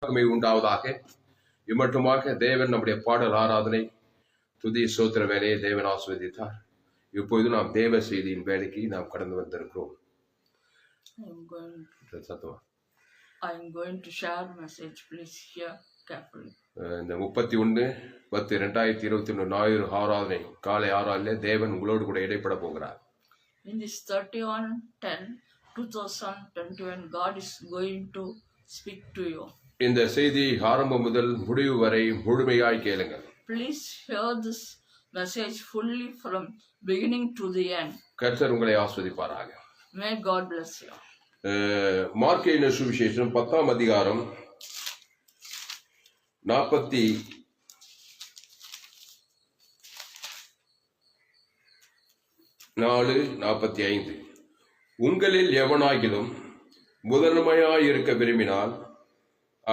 உண்டாவதாக. இம்மட்டுமாக தேவன் நம்முடைய பாடல் ஆராதனை துதி சோத்திர வேலையை தேவன் ஆஸ்வதித்தார். இப்பொழுது நாம் தேவ செய்தியின் வேலைக்கு நாம் கடந்து வந்திருக்கிறோம். இந்த 31/10/2021 ஞாயிறு ஆராதனை காலை ஆராதனை தேவன் உங்களோடு கூட இடைப்பட போகிறார். In this 31/10/2021 God is going to speak to you. இந்த செய்தி ஆரம்பம் முதல் முடிவு வரை முழுமையாய் கேளுங்கள். Please hear this message fully from beginning to the end. கர்த்தர் உங்களை ஆஸ்வதிப்பாராக. May God bless you. மார்க்கின் சுவிசேஷம் 10ஆம் அதிகாரம் 44-45. உங்களில் எவனாகிலும் முதன்மையாய் இருக்க விரும்பினால்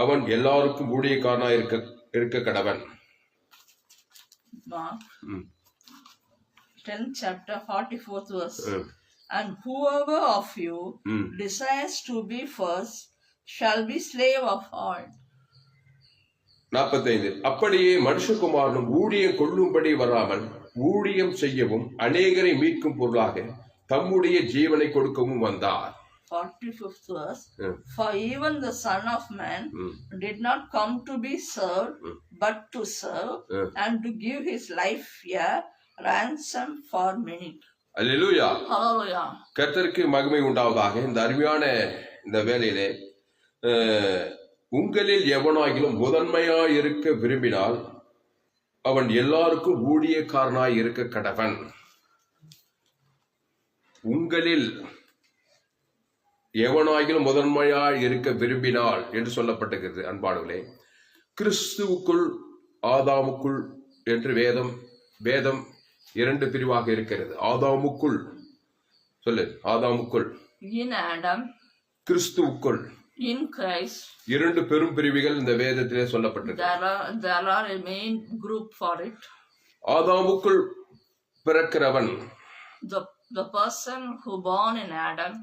அவன் எல்லாருக்கும் ஊழியக்காரனாய் இருக்க கடவன். 10th chapter 44th verse. And whoever of you desires to be first shall be slave of all. 45. அப்படியே மனுஷகுமாரனும் ஊழியம் கொள்ளும்படி வராமல் ஊழியம் செய்யவும் அநேகரை மீட்கும் பொருளாக தம்முடைய ஜீவனை கொடுக்கவும் வந்தார். 45th verse. For even the Son of Man did not come to be served, but to serve and to give his life a ransom for many. Hallelujah. Hallelujah. கர்த்தருக்கு மகிமை உண்டாவதாக. இந்த அருமையான இந்த வேளையிலே உங்களில் எவனாகிலும் முதன்மையாய் இருக்க விரும்பினால் அவன் எல்லாருக்கும் ஊழியக்காரனாய் இருக்க கடவன். உங்களில் எவனாகிலும் முதன்மையாய் இருக்க விரும்பினால் என்று சொல்லப்பட்டிருக்கிறது. அன்பானவர்களே, கிறிஸ்துவுக்குள் ஆதாமுக்குள் என்று வேதம் 2 பிரிவாக இருக்கிறது. ஆதாமுக்குள் சொல்லு, ஆதாமுக்குள், in Adam, கிறிஸ்துவுக்குள், in Christ. 2 பெரும் பிரிவுகள் இந்த வேதத்திலே சொல்லப்பட்டிருக்கு. There are a main group for it. ஆதாமுக்குள் பிறக்கிறவன், the person who born in Adam,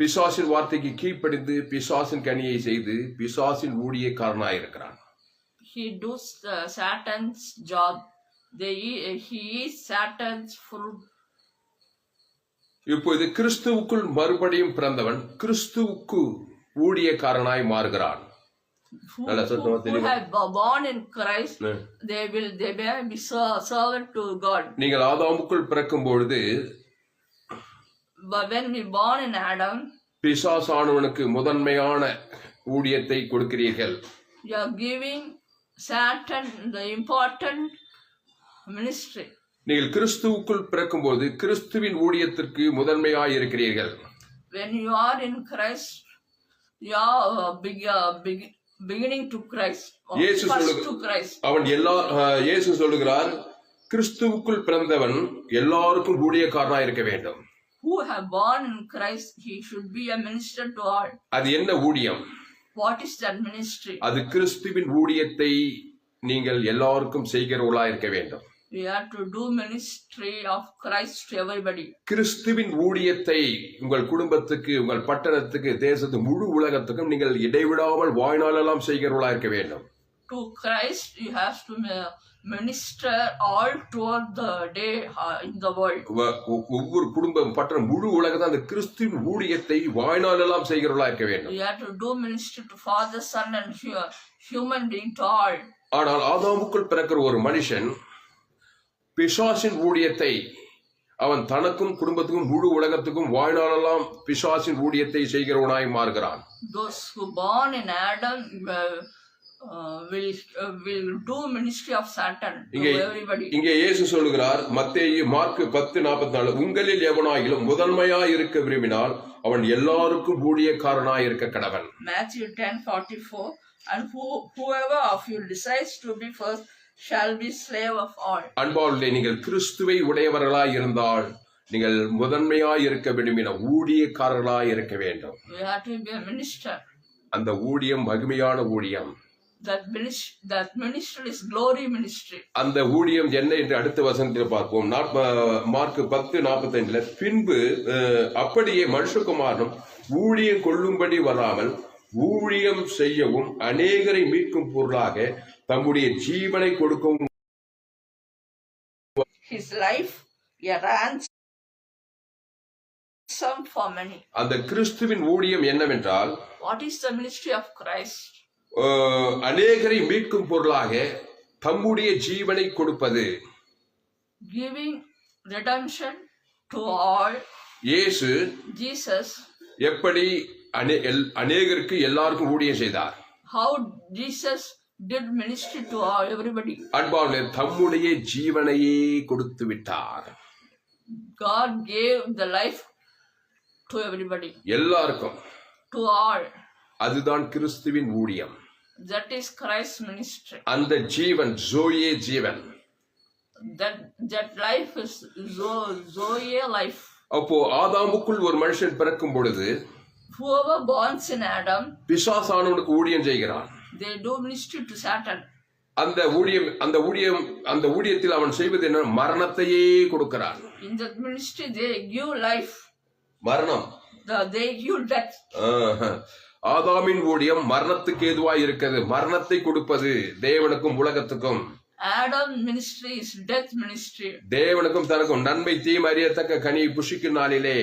பிசாசின் வார்த்தைக்கு கீழ்ப்படிந்து பிசாசின் கனியை செய்து பிசாசின் ஊழியக்காரனாய் இருக்கிறான். He does Satan's job. He is Satan's fruit. இப்போது கிறிஸ்துவுக்குள் மறுபடியும் பிறந்தவன் கிறிஸ்துவுக்கு ஊழியக்காரனாய் மாறுகிறான். Who have born in Christ, they may be servant to God. நீங்கள் ஆதாமுக்குள் பிறக்கும் பொழுது, but when we born in Adam, பிசாசானவனுக்கு முதன்மையான ஊழியத்தை கொடுக்கிறீர்கள். You are giving Satan the important ministry. நீங்கள் கிறிஸ்துவுக்குள் பிறக்கும்போது கிறிஸ்துவின் ஊழியத்திற்கு முதன்மையாய் இருக்கிறீர்கள். When you are in Christ, you are beginning to Christ. இயேசு சொல்லுகிறார், கிறிஸ்துவுக்குள் பிறந்தவன் எல்லாருக்கும் ஊழியக்காரனாய் இருக்க வேண்டும். Who have born in Christ, he should be a minister to all. அது என்ன ஊழியம்? What is that ministry? அது கிறிஸ்துவின் ஊழியத்தை நீங்கள் எல்லாருக்கும் செய்கிறவர்களாய் இருக்க வேண்டும். We have to do ministry of Christ to everybody. கிறிஸ்துவின் ஊழியத்தை உங்கள் குடும்பத்துக்கு, உங்கள் பட்டணத்துக்கு, தேசத்துக்கு, முழு உலகத்துக்கும் நீங்கள் இடைவிடாமல் வாழ்நாளெல்லாம் செய்கிறவர்களாய் இருக்க வேண்டும். To Christ you have to minister all throughout the day in the world. ஒவ்வொரு குடும்பம், பட்டணம், முழு உலகத்தை அந்த கிறிஸ்துவின் ஊழியத்தை வாழ்நாளெல்லாம் செய்கிறவர்களாய் இருக்க வேண்டும். You have to do ministry to Father, Son and human being to all. ஆனால் ஆதாமுக்குள் பிறக்கிற ஒரு மனுஷன் பிசாசின் ஊழியத்தை அவன் தனக்கும் குடும்பத்துக்கும் முழு உலகத்துக்கும் வாழ்நாளெல்லாம் பிசாசின் ஊழியத்தை செய்கிறவனாய் மாறுகிறான். Those who born in Adam will do ministry of Satan to everybody. இங்கே இயேசு சொல்லுகிறார், மார்க் 10:44, உங்களில் எவனாகிலும் முதன்மையாய் இருக்க விரும்பினால் அவன் எல்லாருக்கும் ஊழியக்காரனாய் இருக்க கடவன். Matthew 10:44. And whoever of you decides to be first shall be slave of all. அன்பாளே, நீங்கள் கிறிஸ்துவை உடையவர்களாய் இருந்தால் நீங்கள் முதன்மையாய் இருக்க விரும்பின ஊழியக்காரர்களாய் இருக்க வேண்டும். We have to be a minister. அந்த ஊழியம் மகிமையான ஊழியம். That ministry is glory ministry. அந்த ஊழியம் என்ன என்று அடுத்த வசனத்தில் பார்ப்போம். மார்க் 10:45, பின்பு அப்படியே மனுஷகுமாரனும் ஊழியம் கொள்ளும்படி வராமல் ஊழியம் செய்யவும் அநேகரை மீட்கும் பொருளாக தம்முடைய ஜீவனை கொடுக்கவும் his life a ransom for many. அந்த கிறிஸ்துவின் ஊழியம் என்னவென்றால், What is the ministry of Christ? அநேகரை மீட்கும் பொருளாக தம்முடைய ஜீவனை கொடுப்பது. Giving redemption to all. இயேசு Jesus எப்படி அநேகருக்கு எல்லாருக்கும் ஊழியம் செய்தார்? How Jesus did ministry to all, everybody. அன்பானவர்களே, தம்முடைய ஜீவனையே கொடுத்து விட்டார். God gave the life to everybody. எல்லாருக்கும். To all. அதுதான் கிறிஸ்துவின் ஊழியம். That is Christ's ministry. அந்த ஜீவன் zoe Jeevan. That life is Zoe life. அப்போ ஆதாமுக்குள் ஒரு மனுஷன் பிறக்கும் பொழுது, whoever born in Adam, பிசாசானவனுக்கு ஊழியம் செய்கிறான். They do ministry to Satan. அந்த ஊழியத்தில் அவன் செய்வது என்ன? மரணத்தையே கொடுக்கிறான். In that ministry they give life. மரணம். They give death. ஆதாமின் ஊழியம் மரணத்துக்கு ஏதுவாய் இருக்கிறது. மரணத்தை கொடுப்பது தேவனுக்கும் உலகத்துக்கும். Adam ministry is death ministry. தேவனுக்கும் தனக்கும் நன்மை தீமை அறியத்தக்க கனி புசிக்கும் நாளிலே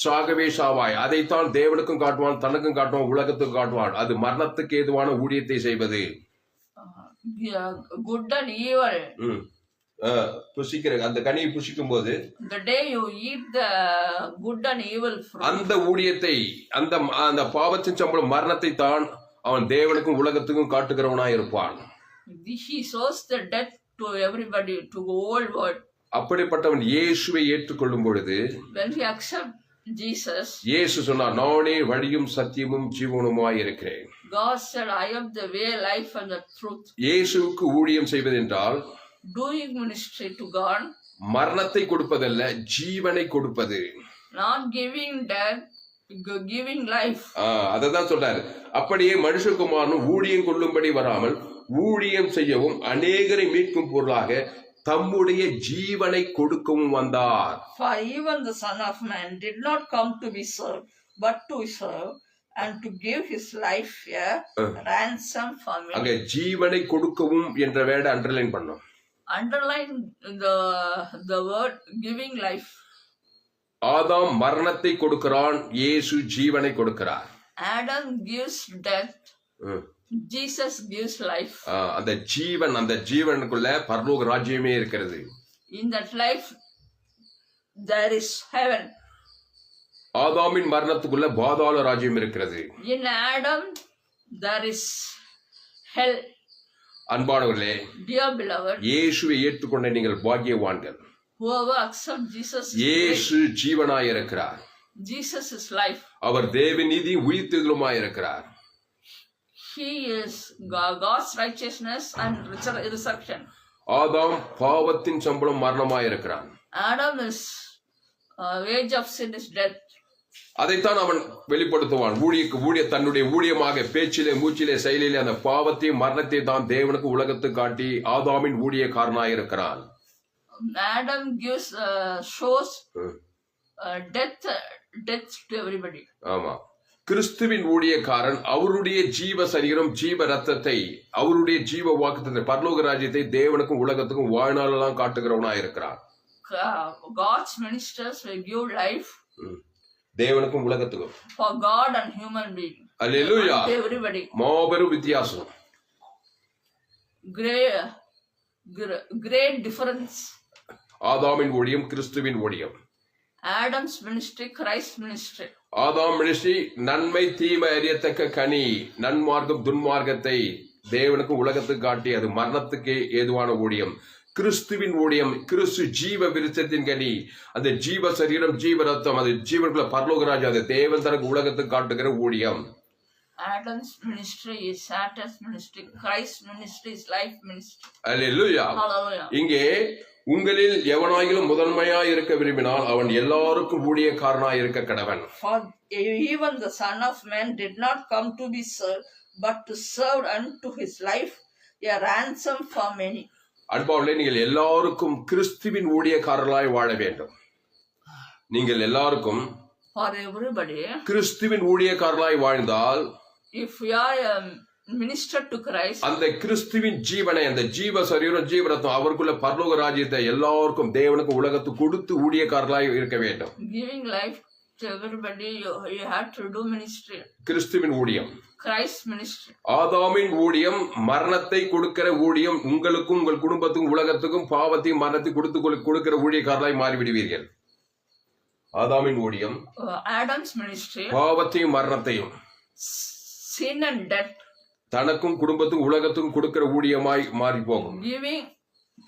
சாகவே சாவாய். அதைத்தான் தேவனுக்கும் காட்டுவான், தனக்கும் காட்டுவான், உலகத்துக்கும் காட்டுவான். அது மரணத்துக்கு ஏதுவான ஊழியத்தை செய்வது. Good and evil. புசிக்கிற அந்த கனியை புசிக்கும் போது, the day you eat the good and evil fruit, அந்த ஊழியத்தை அந்த பாவத்தின் சம்பளம் மரணத்தை தான் அவன் தேவனுக்கும் உலகத்துக்கும் காட்டுகிறவனாய் இருப்பான். He shows the death to everybody, to the whole world. அப்படிப்பட்டவன் இயேசுவை ஏற்றுக்கொள்ளும் பொழுது, when he accept Jesus, இயேசு சொன்னார், நானே வழியும் சத்தியமும் ஜீவனுமாய் இருக்கிறேன். God said, I am the way, life and the truth. இயேசுவுக்கு ஊழியம் செய்வது என்றால், doing ministry to God, மரணத்தை கொடுப்பதல்ல, ஜீவனை கொடுப்பது. not giving death, giving life. அததான் சொல்றாரு. அப்படியே மனுஷகுமாரனும் ஊழியம் கொள்ளும்படி வராமல் ஊழியம் செய்யவும் அநேகரை மீட்கும் பொருளாக தம்முடைய ஜீவனை கொடுக்கவும் வந்தார். For even the Son of Man did not come to be served, but to serve and to give his life a ransom for many. அங்க ஜீவனை கொடுக்கவும் என்ற வேர்டை அண்டர்லைன் பண்ணோம். Underline the word giving life. ஆதாம் மரணத்தை கொடுக்கிறான், இயேசு ஜீவனை கொடுக்கிறார். Adam gives death, Jesus gives life. அந்த ஜீவனுக்குள்ள பரலோக ராஜ்யமே இருக்கிறது. In that life there is heaven. ஆதாமின் மரணத்துக்குள்ள பாதாள ராஜ்யம் இருக்கிறது. In Adam there is hell. அன்பானவர்களே, dear beloved, இயேசுவை ஏற்றுக்கொண்ட நீங்கள் பாக்கியவான்கள். whoever accept Jesus is இயேசு ஜீவனாய் இருக்கிறார். Jesus is life. அவர் தேவ நீதி உயிர்த்தெழுதலுமாய் இருக்கிறார். He is God's righteousness and resurrection. ஆதாம் பாவத்தின் சம்பளம் மரணமாய் இருக்கிறான். Adam is wage of sin is death. அதைத்தான் அவன் வெளிப்படுத்துவான். தன்னுடைய ஊழியமாக பேச்சிலே, மூச்சிலே, செயலிலே அந்த பாவத்தையும் மரணத்தை தான் தேவனுக்கு உலகத்துக்கு காட்டி ஆதாமின் ஊழியக்காரனாய் இருக்கிறான். Adam gives shows death to everybody. ஆமா, கிறிஸ்துவின் ஊழியக்காரன் அவருடைய ஜீவ சரீரம், ஜீவ ரத்தத்தை, அவருடைய ஜீவ வாக்குத்தத்தை, பரலோக ராஜ்யத்தை தேவனுக்கும் உலகத்துக்கும் வாழ்நாளெல்லாம் காட்டுகிறவனா இருக்கிறான். God's ministers will give life தேவனுக்கும் உலகத்துக்கும், for God and human being. Hallelujah. Everybody. மாபெரும் வித்தியாசம். Great difference. ஆதாமின் ஊழியம், கிறிஸ்துவின் ஊழியம். Adam's ministry, Christ's ministry. ஆதாம் மினிஸ்ட்ரி நன்மை தீமை அறியத்தக்க கனி, நன்மார்க்கம் துன்மார்க்கத்தை தேவனுக்கும் உலகத்துக்கு காட்டி அது மரணத்துக்கு ஏதுவான ஊழியம். கிறிஸ்துவின் ஊழியம், கிறிஸ்து ஜீவ விருட்சத்தின் கனி, அந்த ஜீவ சரீரம், ஜீவ ரத்தம், அது ஜீவனுக்குள்ள பரலோகராஜ், அது தேவன் தனக்கு உலகத்துக்கு காட்டுகிற ஊழியம். Adam's ministry is Satan's ministry. Christ's ministry is life ministry. அல்லேலூயா. இங்கே உங்களில் எவனாயிலும் முதன்மையாய் இருக்க விரும்பினால் அவன் எல்லாருக்கும் ஊழியக்காரனாய் இருக்க கடவன். For even the Son of Man did not come to be served, but to serve unto his life a ransom for many. அன்பானவர்களே, நீங்கள் எல்லாருக்கும் கிறிஸ்துவின் ஊழியக்காரர்களாய் வாழ வேண்டும். நீங்கள் எல்லாருக்கும் for everybody கிறிஸ்துவின் ஊழியக்காரர்களாய் வாழ்ந்தால் if we are a minister to Christ, அந்த கிறிஸ்துவின் ஜீவனை, அந்த ஜீவ சரீரம் ஜீவ ரத்தம் அவருக்குள்ள பரலோக ராஜ்யத்தை எல்லாருக்கும் தேவனுக்கு உலகத்து கொடுத்து ஊழியக்காரர்களாய் இருக்க வேண்டும். giving life to everybody, you have to do ministry. கிறிஸ்துவின் ஊழியம், Christ ministry. ஆதாமின் ஊழியம் மரணத்தை கொடுக்கிற ஊழியம். உங்களுக்கும் உங்கள் குடும்பத்துக்கும் உலகத்துக்கும் பாவத்தையும் மரணத்தை கொடுக்கிற ஊழியக்காரர்களாய் மாறிவிடுவீர்கள். ஆதாமின் ஊழியம் Adam's ministry, பாவத்தையும் மரணத்தையும் sin and death, தனக்கும் குடும்பத்துக்கும் உலகத்துக்கும் கொடுக்கிற ஊழியமாய் மாறி போகும். giving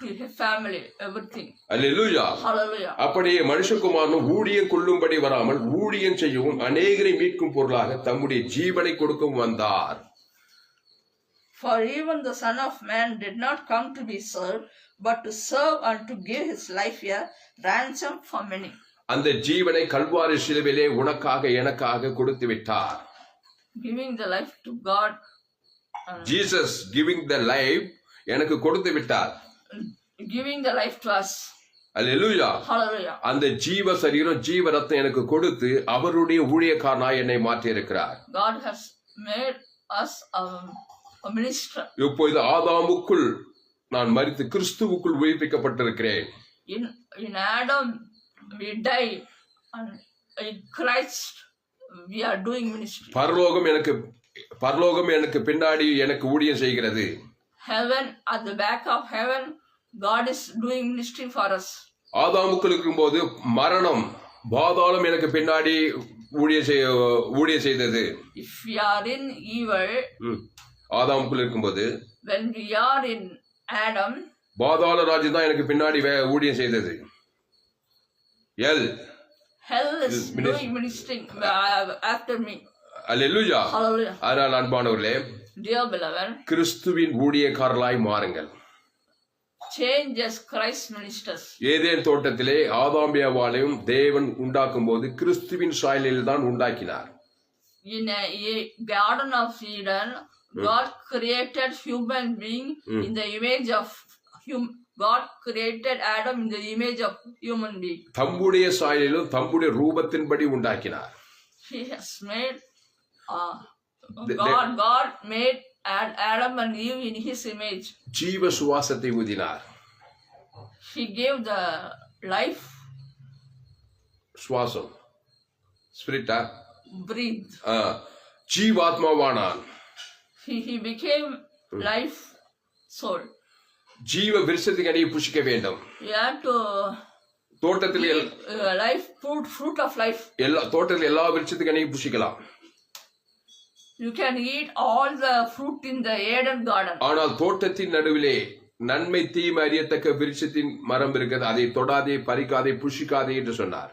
to his family everything. Hallelujah. Hallelujah. அப்படியே மனுஷகுமாரனும் ஊழியம் கொள்ளும்படி வராமல் ஊழியம் செய்யவும் அநேகரை மீட்கும் பொருளாக தம்முடைய ஜீவனை கொடுக்கவும் வந்தார். For even the Son of Man did not come to be served, but to serve and to give his life a ransom for many. அந்த ஜீவனை கல்வாரி சிலுவையிலே உனக்காக எனக்காக கொடுத்து விட்டார். Giving the life to God. Jesus giving the life எனக்கு கொடுத்து விட்டார். Giving the life to us. Hallelujah. Hallelujah. அந்த ஜீவ சரீரம் ஜீவ ரத்தம் எனக்கு கொடுத்து அவருடைய ஊழியக்காரனாய் என்னை மாற்றி இருக்கிறார். God has made us a minister. இப்பொழுது ஆதாமுக்குள் நான் மரித்து கிறிஸ்துவுக்குள் உயிர்ப்பிக்கப்பட்டிருக்கிறேன். In Adam we die, and in Christ we are doing ministry. பரலோகம் எனக்கு பின்னாடி எனக்கு ஊழியம் செய்கிறது. Heaven, at the back of heaven, God is doing ministry for us. ஆதாமுக்குள் இருக்கும்போது மரணம் பாதாளம் எனக்கு பின்னாடி ஊழியம் செய்தது. If we are in evil, ஆதாமுக்குள் இருக்கும்போது when we are in Adam, பாதாள ராஜ்யம் தான் எனக்கு பின்னாடி ஊழியம் செய்தது. hell is doing ministry after me. Hallelujah. Hallelujah. அதனால் அன்பானவர்களே, Dear beloved, கிறிஸ்துவின் ஊழியக்காரர்களாய் மாறுங்கள். change as Christ ministers. Eden தோட்டத்திலே ஆதாம் ஏவாளையும் தேவன் உண்டாக்கும் போது கிறிஸ்துவின் சாயலில் தான் உண்டாக்கினார். In a garden of Eden, God created human being in the image of God created Adam in the image of human being. தம்முடைய சாயலிலும் தம்முடைய ரூபத்தின்படி உண்டாக்கினார். He has made God made Adam and Eve in his image. ஜீவ சுவாசத்தை ஊதினார். He gave the life. சுவாசம் ஸ்பிரிட்டா Breathe. ஜீவாத்மாவானான். He became life soul. ஜீவ விருட்சத்துக்கு அணியை புசிக்க வேண்டும். You have to தோட்டத்தில் life fruit of life. தோட்டத்தில் எல்லா விருட்சத்துக்கு அணியை புசிக்கலாம். You can eat all the fruit in the Eden garden. ஆனால் தோட்டத்தின் நடுவிலே நன்மை தீமை அறியத்தக்க விருட்சத்தின் மரம் இருக்கிறது, அதை தொடாதே பறிக்காதே புசிக்காதே என்று சொன்னார்.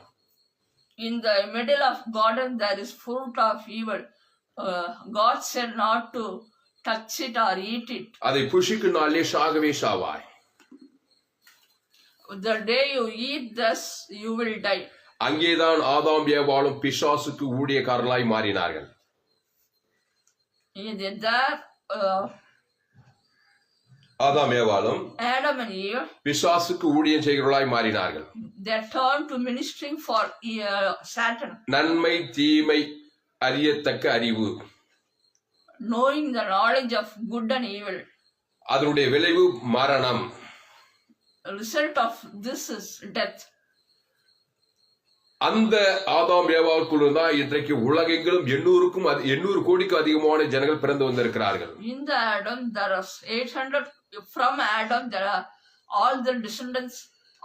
In the middle of garden there is fruit of evil. God said not to touch it or eat it. அதை புசிக்கும் நாளே சாகவே சாவாய். The day you eat this, you will die. அங்கேதான் ஆதாம் ஏவாளும் பிசாசுக்கு ஊழியக்காரர்களாய் மாறினார்கள். ஆதாம் ஏவாளும் Adam and Eve, பிசாசுக்கு ஊழியம் செய்கிறவர்களாய் மாறினார்கள். they turned to ministering for Satan. நன்மை தீமை அறியத்தக்க அறிவு, knowing the knowledge of good and evil. அதனுடைய விளைவு மரணம். The result of this is death. அந்த ஆதாம் ஏவாளுக்குள் தான் இன்றைக்கு உலகெங்கிலும் 800 கோடிக்கு அதிகமான ஜனங்கள் பிறந்து வந்திருக்கிறார்கள். In the Adam there are 800. From Adam there are all the descendants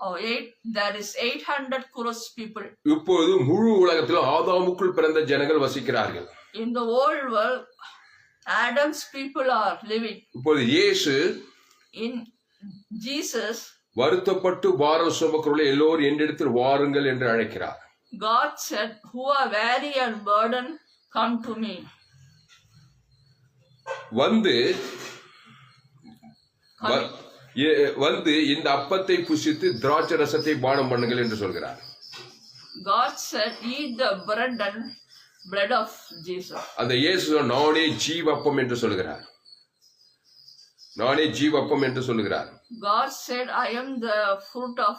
of 8. There is 800 crores people. இப்போது முழு உலகத்திலும் ஆதாமுக்குள் பிறந்த ஜனங்கள் வசிக்கிறார்கள். In the whole world, Adam's people are living. இப்போது இயேசு In Jesus, வருத்தப்பட்டு பாரம் சுமக்கிறவர்கள் எல்லோரும் என்னிடத்தில் வாருங்கள் என்று அழைக்கிறார். God said, who are weary and burdened, come to me. வந்து இந்த அப்பத்தை புசித்து திராட்சை ரசத்தை பானம் பண்ணுங்கள் என்று சொல்கிறார். God said, eat the bread and blood of Jesus. அந்த இயேசு நானே ஜீவப்பம் என்று சொல்கிறார். நானே ஜீவப்பம் என்று சொல்கிறார். God said, I am the fruit of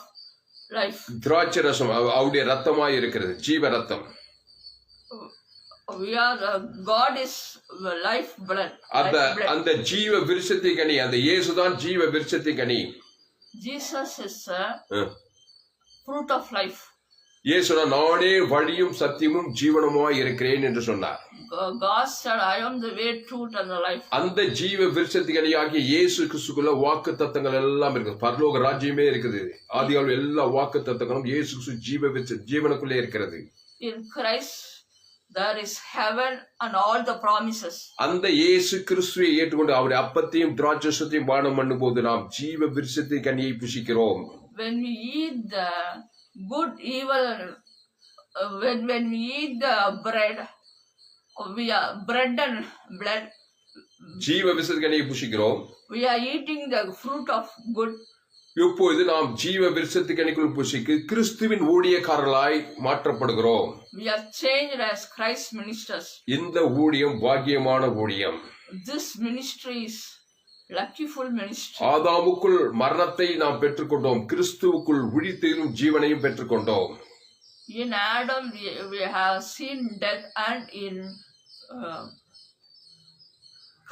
life. திராட்சை ரசம் அவருடைய ரத்தமாய் இருக்கிறது, ஜீவ ரத்தம். we are God is life blood. அந்த Life blood. அந்த ஜீவ விருட்சத்தின் கனி, அந்த இயேசுதான் ஜீவ விருட்சத்தின் கனி. Jesus is fruit of life. இயேசுனா நானே வழியும் சத்தியமும் ஜீவனுமாய் இருக்கிறேன் என்று சொன்னார். God said, I am the way, truth and the life. அந்த ஜீவ விருட்சத்தின் கனியாகிய இயேசு கிறிஸ்துக்குள்ள வாக்கு தத்தங்கள் எல்லாம் இருக்குது. பரலோக ராஜ்யமே இருக்குது. ஆதியாவில் எல்லா வாக்கு தத்தங்களும் இயேசு கிறிஸ்து ஜீவனுக்குள்ளே இருக்கிறது. In Christ there is heaven and all the promises. அந்த இயேசு கிறிஸ்துவை ஏற்றுக்கொண்டு அவருடைய அப்பத்தையும் திராட்சையையும் பானம் பண்ணும்போது நாம் ஜீவ விருட்சத்தின் கனியை புசிக்கிறோம். When we eat the good, evil, when we eat the bread, we are bread and blood. ஜீவ விருட்சத்தின் கனியை புசிக்கிறோம். We are eating the fruit of good. இப்பொழுது நாம் ஜீவ விருட்சத்தின் கனிக்குள் புசிக்கு கிறிஸ்துவின் ஊழியக்காரர்களாய் மாற்றப்படுகிறோம். We are changed as Christ ministers. இந்த ஊழியம் பாக்கியமான ஊழியம். This ministry is lucky full ministry. ஆதாமுக்குள் மரணத்தை நாம் பெற்றுக்கொண்டோம், கிறிஸ்துவுக்குள் உயிர்த்தெழும் ஜீவனையும் பெற்றுக்கொண்டோம். In Adam we have seen death, and in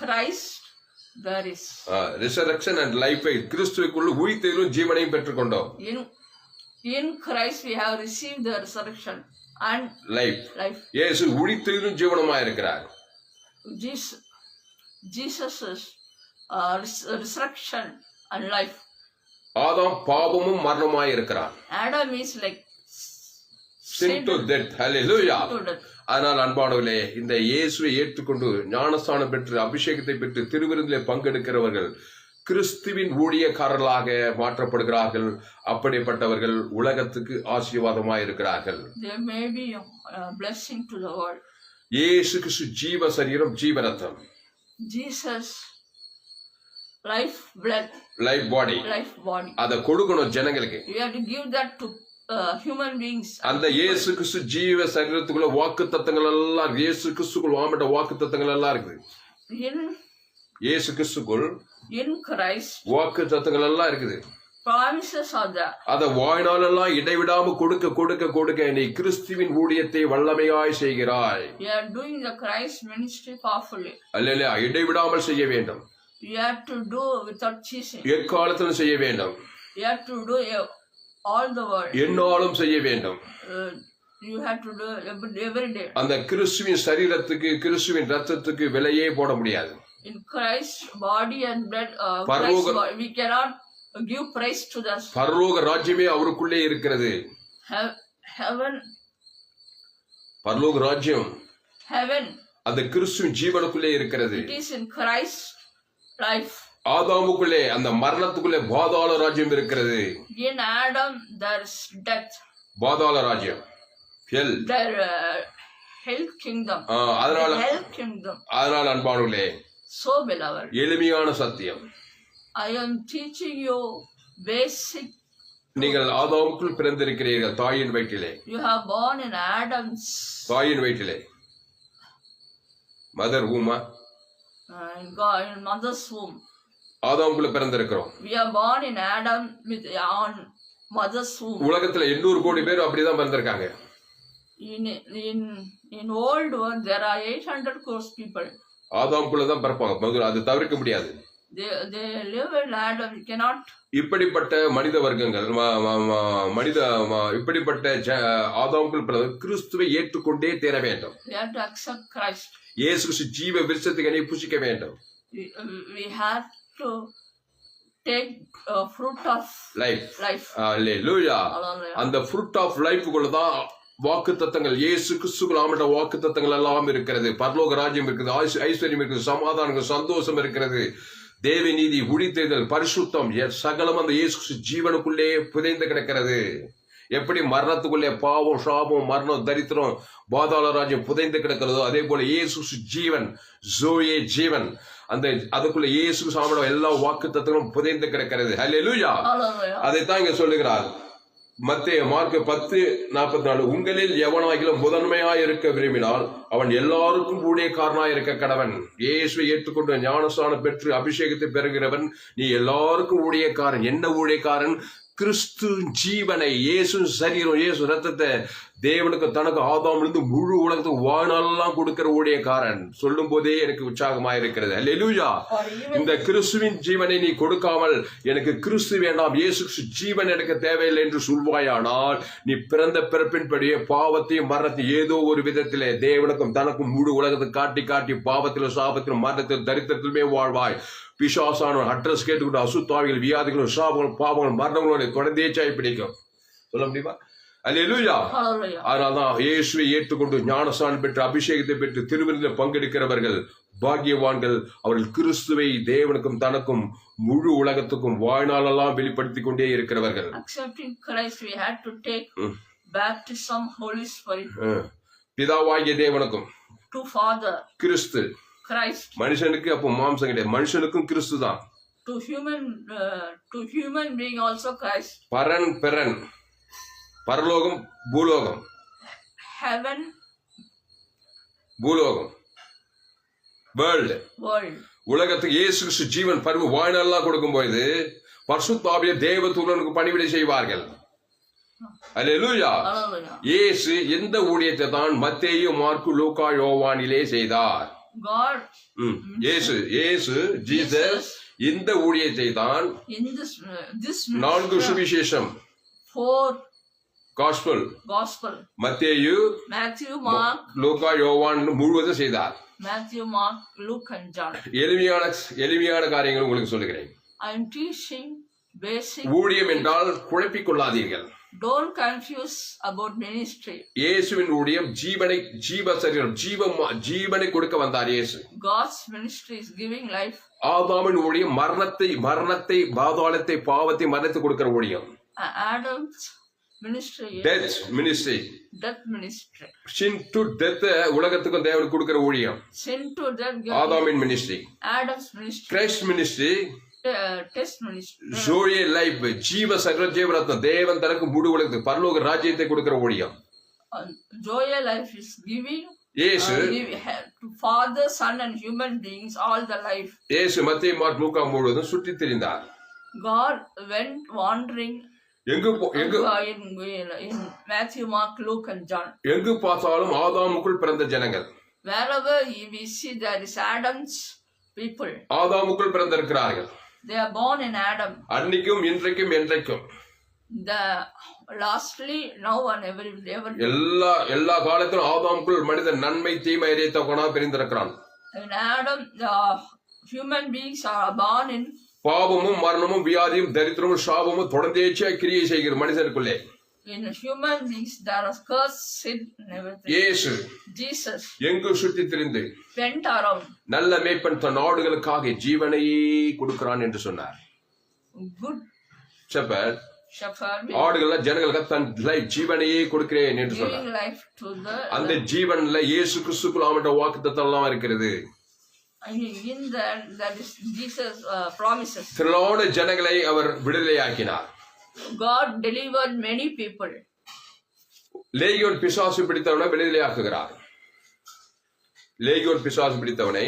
Christ there is resurrection and life. கிறிஸ்துவுக்குள் உயிர்த்தெழும் ஜீவனையும் பெற்றுக்கொண்டோம். In Christ we have received the resurrection and life. இயேசு உயிர்த்தெழும் ஜீவனுமாய் இருக்கிறார். Jesus is resurrection and life. ஆதாம் பாவமும் மரணமாய் இருக்கிறான். Adam is like sin to death. Hallelujah. ஆனால் அன்பானவர்களே, இந்த இயேசுவை ஏற்றுக்கொண்டு ஞானஸ்தானம் பெற்று அபிஷேகத்தை பெற்று திருவிருந்திலே பங்கெடுக்கிறவர்கள் கிறிஸ்துவின் ஊழியக்காரர்களாக மாற்றப்படுகிறார்கள். அப்படிப்பட்டவர்கள் உலகத்துக்கு ஆசீர்வாதமாய் இருக்கிறார்கள். They may be a blessing to the world. இயேசு கிறிஸ்து ஜீவ சரீரம், ஜீவரத்தம். Jesus life blood, life body. அத கொடுக்கணும் ஜனங்களுக்கு. You have to give that to human beings. அந்த இயேசு கிறிஸ்து ஜீவ சரீரத்துக்குள்ள வாக்கு தத்தங்கள் எல்லாம், இயேசு கிறிஸ்துக்குள் வாமட்ட வாக்கு தத்தங்கள் எல்லாம் இருக்குது. இயேசு கிறிஸ்துக்குள் in Christ வாக்கு தத்தங்கள் எல்லாம் இருக்குது. promises are there. அத வாய்நாளெல்லாம் இடைவிடாம கொடுக்க கொடுக்க கொடுக்க நீ கிறிஸ்துவின் ஊழியத்தை வல்லமையாய் செய்கிறாய். You are doing the Christ ministry powerfully. அல்லேலூயா. இடைவிடாமல் செய்ய வேண்டும். You have to do without ceasing. எக்காலத்திலும் செய்ய வேண்டும். You have to do all the work. எந்நாளும் செய்ய வேண்டும். You have to do every day. அந்த கிறிஸ்துவின் சரீரத்துக்கு, கிறிஸ்துவின் ரத்தத்துக்கு விலையே போட முடியாது. In Christ body and blood, Christ body, we cannot give praise to the பரலோக ராஜ்யமே அவருக்குள்ளே இருக்கிறது. Heaven, பரலோக ராஜ்யம், heaven, அந்த கிறிஸ்துவின் ஜீவனுக்குள்ளே இருக்கிறது. it is in Christ life. ஆதாமுக்குள்ளே, அந்த மரணத்துக்குள்ளே பாதாள ராஜ்யம் இருக்கிறது. In Adam there is death. பாதாள ராஜ்யம், hell. There hell kingdom. Hell kingdom. அதனால் அன்பானவர்களே, so beloved, எளிமையான சத்தியம். I am teaching you basic. நீங்கள் ஆதாமுக்குள் பிறந்திருக்கிறீர்கள், தாயின் வயிற்றிலே. You have born in Adam's. தாயின் வயிற்றிலே, mother womb. In mother's womb. ஆதாமுக்குள்ள பிறந்திருக்கிறோம். We are born in Adam with on mother's womb. உலகத்துல 800 கோடி பேர் அப்படிதான் பிறந்திருக்காங்க. In old world there are 800 crores people. ஆதாமுக்குள்ள தான் பிறப்பாங்க. அது தவிர்க்க முடியாது. They live in Adam. You cannot. இப்படிப்பட்ட மனித வர்க்கங்கள், இப்படிப்பட்ட ஆதாமுக்குள் பிறந்த கிறிஸ்துவை ஏற்றுக்கொண்டே தேர வேண்டும். We have to accept Christ. இயேசு கிறிஸ்து ஜீவ விருட்சத்தை புசிக்க வேண்டும். We have to take fruit of life. Hallelujah. அந்த fruit of life குள்ள தான் வாக்கு தத்தங்கள், இயேசு கிறிஸ்துக்குள் ஆமட்ட வாக்கு தத்தங்கள் எல்லாம் இருக்கிறது. பரலோக ராஜ்யம் இருக்குது, ஐஸ்வர்யம் இருக்குது, சமாதானம், சந்தோஷம் இருக்கிறது, தேவ நீதி, உழித்தெழுதல், பரிசுத்தம், சகலம் அந்த இயேசு கிறிஸ்து ஜீவனுக்குள்ளே புதைந்து கிடக்கிறது. எப்படி மரணத்துக்குள்ளே பாவம், சாபம், மரணம், தரித்திரம், பாதாள ராஜ்யம் புதைந்து கிடக்கிறதோ அதே போல இயேசு ஜீவன், ஜோயே ஜீவன், அந்த அதுக்குள்ள இயேசு சாமடம் எல்லா வாக்கு தத்துவங்களும் புதைந்து கிடக்கிறது. ஹல்லேலூயா. அதைத்தான் இங்க சொல்லுகிறார். மத்தேயு மார்க் 10:44, உங்களில் எவனாகிலும் முதன்மையாய் இருக்க விரும்பினால் அவன் எல்லாருக்கும் ஊழியக்காரனாய் இருக்க கடவன். இயேசுவை ஏற்றுக்கொண்டு ஞானஸ்நானம் பெற்று அபிஷேகத்தை பெறுகிறவன் நீ எல்லாருக்கும் ஊழியக்காரன். என்ன ஊழியக்காரன்? கிறிஸ்து ஜீவனை, இயேசு சரீரம், இயேசு ரத்தத்தை தேவனுக்கு தனக்கு ஆதாமிலிருந்து முழு உலகத்துக்கு வாழ்நாளெல்லாம் கொடுக்கிற ஊழியக்காரன். சொல்லும் போதே எனக்கு உற்சாகமா இருக்கிறது. அல்லேலூயா. இந்த கிறிஸ்துவின் ஜீவனை நீ கொடுக்காமல் எனக்கு கிறிஸ்து வேண்டாம், இயேசு கிறிஸ்து ஜீவன் எனக்கு தேவையில்லை என்று சொல்வாயானால் நீ பிறந்த பிறப்பின்படியே பாவத்தையும் மரணத்தையும் ஏதோ ஒரு விதத்திலே தேவனுக்கும் தனக்கும் முழு உலகத்தை காட்டி காட்டி பாவத்திலும் சாபத்திலும் மரணத்திலும் தரித்திரத்திலுமே வாழ்வாய். பிசாசான அட்ரஸ் கேட்டுக்கிட்டு அசுத்தாவிகள் வியாதிகளும் சாபங்களும் பாவங்களும் மரணங்களும் தொடர்ந்தேச்சாய் பிடிக்கும். சொல்ல முடியுமா? அல்லேலூயா. அதனால்தான் இயேசுவை ஏற்றுக்கொண்டு ஞானஸ்நானம் பெற்று அபிஷேகத்தை பெற்று திருவிருந்தில் பங்கெடுக்கிறவர்கள் பாக்கியவான்கள். அவர்கள் கிறிஸ்துவை தேவனுக்கும் தனக்கும் முழு உலகத்துக்கும் வாழ்நாளெல்லாம் வெளிப்படுத்திக் கொண்டே இருக்கிறவர்கள். Accepting Christ, we had to take baptism, Holy Spirit. பிதாவாகிய தேவனுக்கும் To Father கிறிஸ்து Christ. மனுஷனுக்கு அப்போ மாம்சம் கிடையாது, மனுஷனுக்கும் கிறிஸ்து தான். To human being also Christ. பரன் பெறன், பரலோகம் பூலோகம், Heaven, பூலோகம், வேர்ல்டு, world. உலகத்துக்கு இயேசு கிறிஸ்து ஜீவன் பரிவு வாழ்நாளெல்லாம் கொடுக்கும் போது பரிசுத்த ஆவியை தேவதூதனுக்கு பணிவிடை செய்வார்கள். அல்லேலூயா. Hallelujah. இயேசு எந்த ஊழியத்தை தான் மத்தேயு மார்க்கு லூக்கா யோவானிலே செய்தார்? God, இயேசு ஜீசஸ் இந்த ஊழியத்தை தான் in this 4 சுவிசேஷம், 4 gospel, Matthew, Mark, லூக்கா யோவான் முழுவதும் செய்தார். Matthew, Mark, Luke and John. எளிமையான காரியங்கள் உங்களுக்கு சொல்லுகிறேன். I am teaching basic. ஊழியம் என்றால் குழப்பிக் கொள்ளாதீர்கள். Don't confuse about ministry. இயேசுவின் ஊழியம் ஜீவனை கொடுக்க வந்தார் இயேசு. God's ministry is giving life. ஆதாமின் ஊழியம் மரணத்தை பாதாளத்தை பாவத்தை மரணத்தை கொடுக்கிற ஊழியம். Adam's ministry, death ministry. Sin to death உலகத்துக்கும் தேவன் கொடுக்கிற ஊழியம். Sin to death, ஆதாமின் ministry. Adam's ministry. Christ ministry, test ministry. Joy life, Jeevaratnam தேவன் தனக்கு முழு உலகத்துக்கு பரலோக ராஜ்யத்தை கொடுக்கிற ஊழியம். Joy life is giving. இயேசு to Father, Son and human beings all the life. இயேசு மத்தேயு மார்க் லூக்கா முழுவதும் சுற்றித் திரிந்தார். God went wandering எங்கு in Matthew, Mark, Luke and John. எங்கு பார்த்தாலும் ஆதாமுக்குள் பிறந்த ஜனங்கள். Wherever we see there is Adam's people. ஆதாமுக்குள் பிறந்திருக்கிறார்கள். They are born in Adam. அன்னைக்கும் இன்றைக்கும் என்றைக்கும். Lastly, now and ever. எல்லா காலத்திலும் ஆதாமுக்குள் மனிதன் நன்மை தீமை அறியத்தக்கவனாக பிரிந்திருக்கிறான். In Adam, the human beings are born in. பாவமும் மரணமும் வியாதியும் தரித்திரமும் சாபமும் தொடர்ந்தேச்சியாய் கிரியை செய்கிற மனிதனுக்குள்ளே. In human beings there is curse, sin and everything. இயேசு Jesus எங்கு சுற்றி திரிந்து went around. நல்ல மேய்ப்பன் தன் ஆடுகளுக்காக ஜீவனையே கொடுக்கிறான் என்று சொன்னார். Good shepherd ஆடுகள் ஜனங்களுக்கு தன் ஜீவனையே கொடுக்கிறேன் என்று சொன்னார். அந்த ஜீவன்ல இயேசு கிறிஸ்துக்குள் அவனுடைய வாக்குத்தத்தம் எல்லாம் இருக்கிறது. In that is Jesus promises. திரளான ஜனங்களை அவர் விடுதலையாக்கினார். God delivered many people. லேகியோன் பிசாசு பிடித்தவனை விடுதலையாக்குகிறார். லேகியோன் பிசாசு பிடித்தவனை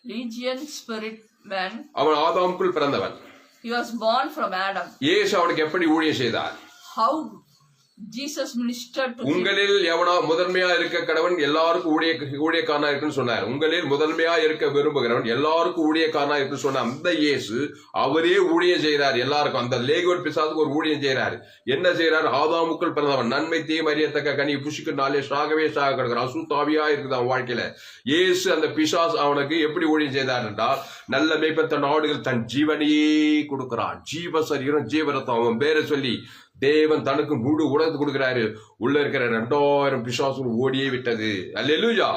Legion spirit man. அவன் ஆதாமுக்குள் பிறந்தவன். He was born from Adam. இயேசு அவனுக்கு எப்படி ஊழியம் செய்தார்? How Jesus ministered to him. உங்களில் எவனா முதன்மையா இருக்க கடவன் எல்லாருக்கும் ஊழியக்காரனா இருக்குன்னு சொன்னார். உங்களில் முதன்மையா இருக்க விரும்புகிறவன் எல்லாருக்கும் ஊழியக்காரனா இருக்குன்னு சொன்ன அந்த இயேசு அவரே ஊழியம் செய்யறார் எல்லாருக்கும். அந்த லேகியோன் பிசாசுக்கு ஒரு ஊழியம் செய்யறாரு. என்ன செய்யறாரு? ஆதாமுக்குள் பிறந்தவன் நன்மை தீமை அறியத்தக்க கனி புசிக்கு நாளே சாகவே சாக கிடக்கிறான். அசுத்தாவியா இருக்குது அவன் வாழ்க்கையில. இயேசு அந்த பிசாசு அவனுக்கு எப்படி ஊழியம் செய்தார் என்றால் நல்ல மேய்ப்பன் தன் ஆடுகள் தன் ஜீவனையே கொடுக்கிறான். ஜீவ சரீரம் ஜீவரத்தம் அவன் பேரை சொல்லி தேவன் தனக்கு முழு உலகத்து கொடுக்கிறாரு. உள்ள இருக்கிற 2000 பிசாசு ஓடியே விட்டது. அல்லேலூயா.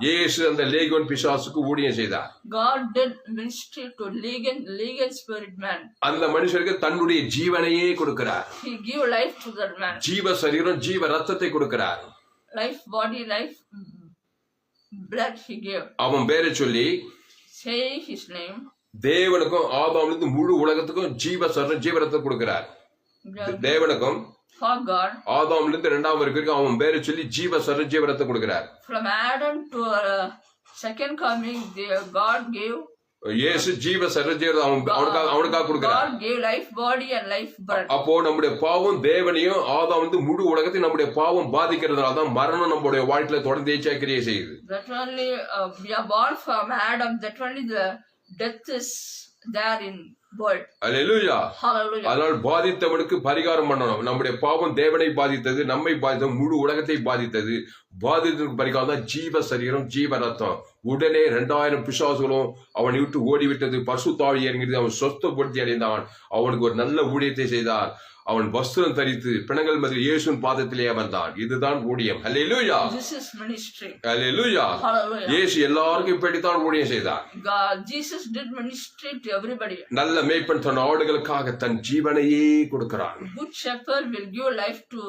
இயேசு அந்த லேகியோன் பிசாசுக்கு ஊழியம் செய்தார். God did ministry to legion spirit man. அந்த மனுஷருக்கு தன்னுடைய ஜீவனையே கொடுக்கிறார். He give life to that man. ஜீவ சரீரம் ஜீவ ரத்தத்தை கொடுக்கிறார். Life body, life blood he gave. அவன் பேரை சொல்லி say his name. தேவனுக்கும் ஆதாமிலிருந்து முழு உலகத்துக்கும் ஜீவ சரீரம் ஜீவ ரத்தத்தை கொடுக்கிறார். தேவனுக்கும் ஆதாமிலிருந்து இரண்டாம் வரைக்கும் அவன் பேரை சொல்லி ஜீவ சரீரம் ஜீவ ரத்தத்தை கொடுக்கிறார். From Adam to second coming, God gave இயேசு ஜீவ சரீரத்தை அவனுக்காக கொடுக்கிறார். God gave life body and life breath. அப்போ நம்முடைய பாவம் தேவனையும் ஆதாம் முழு உலகத்தையும் நம்முடைய பாவம் பாதிக்கிறதுனால தான் மரணம் நம்முடைய வாழ்க்கையில தொடர்ந்து கிரியை செய்யுது. That only we are born from Adam. That only the death is there in world. Hallelujah. Hallelujah. அதனால் பாதித்தவனுக்கு பரிகாரம் பண்ணணும். நம்முடைய பாவம் தேவனை பாதித்தது, நம்மை பாதித்தது, முழு உலகத்தை பாதித்தது. பாதித்ததுக்கு பரிகாரம் தான் ஜீவ சரீரம், ஜீவ ரத்தம். உடனே 2000 பிசாசுகளும் அவனை விட்டு ஓடிவிட்டது. பரிசுத்த ஆவி இறங்கியது. அவன் சொஸ்தப்படுத்தி அடைந்தான். அவனுக்கு ஒரு நல்ல ஊழியத்தை செய்தார். அவன் வஸ்திரம் தரித்து பிணங்கள் மத்தியில் இயேசுவின் பாதத்திலே வந்தான். இதுதான் ஊழியம். அல்லேலூயா. This is ministry. Hallelujah. Hallelujah. இயேசு எல்லாருக்கும் இப்படித்தான் ஊழியம் செய்தார். Jesus did ministry to everybody. நல்ல மேய்ப்பன் தன் ஆடுகளுக்காக தன் ஜீவனையே கொடுக்கிறான். Good shepherd will give life to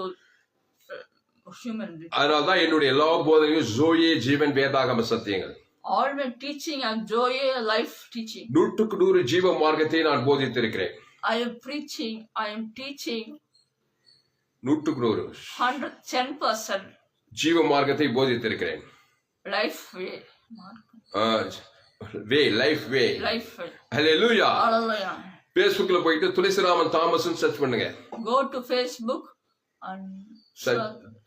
human being. அதனால்தான் என்னுடைய எல்லா போதனையும் ஜோயே ஜீவன் வேதாகம சத்தியங்கள். All my teaching and joy life teaching. 100% ஜீவ மார்க்கத்தை நான் போதித்திருக்கிறேன். I am preaching, I am teaching 110% ஜீவ மார்க்கத்தை போதித்திருக்கிறேன். Life way. லைஃப் வே. Life way. ஹல்லேலூயா. Hallelujah. Facebookல போயிட்டு துளசிராமன் தாமஸ்னு சர்ச் பண்ணுங்க. Go to Facebook and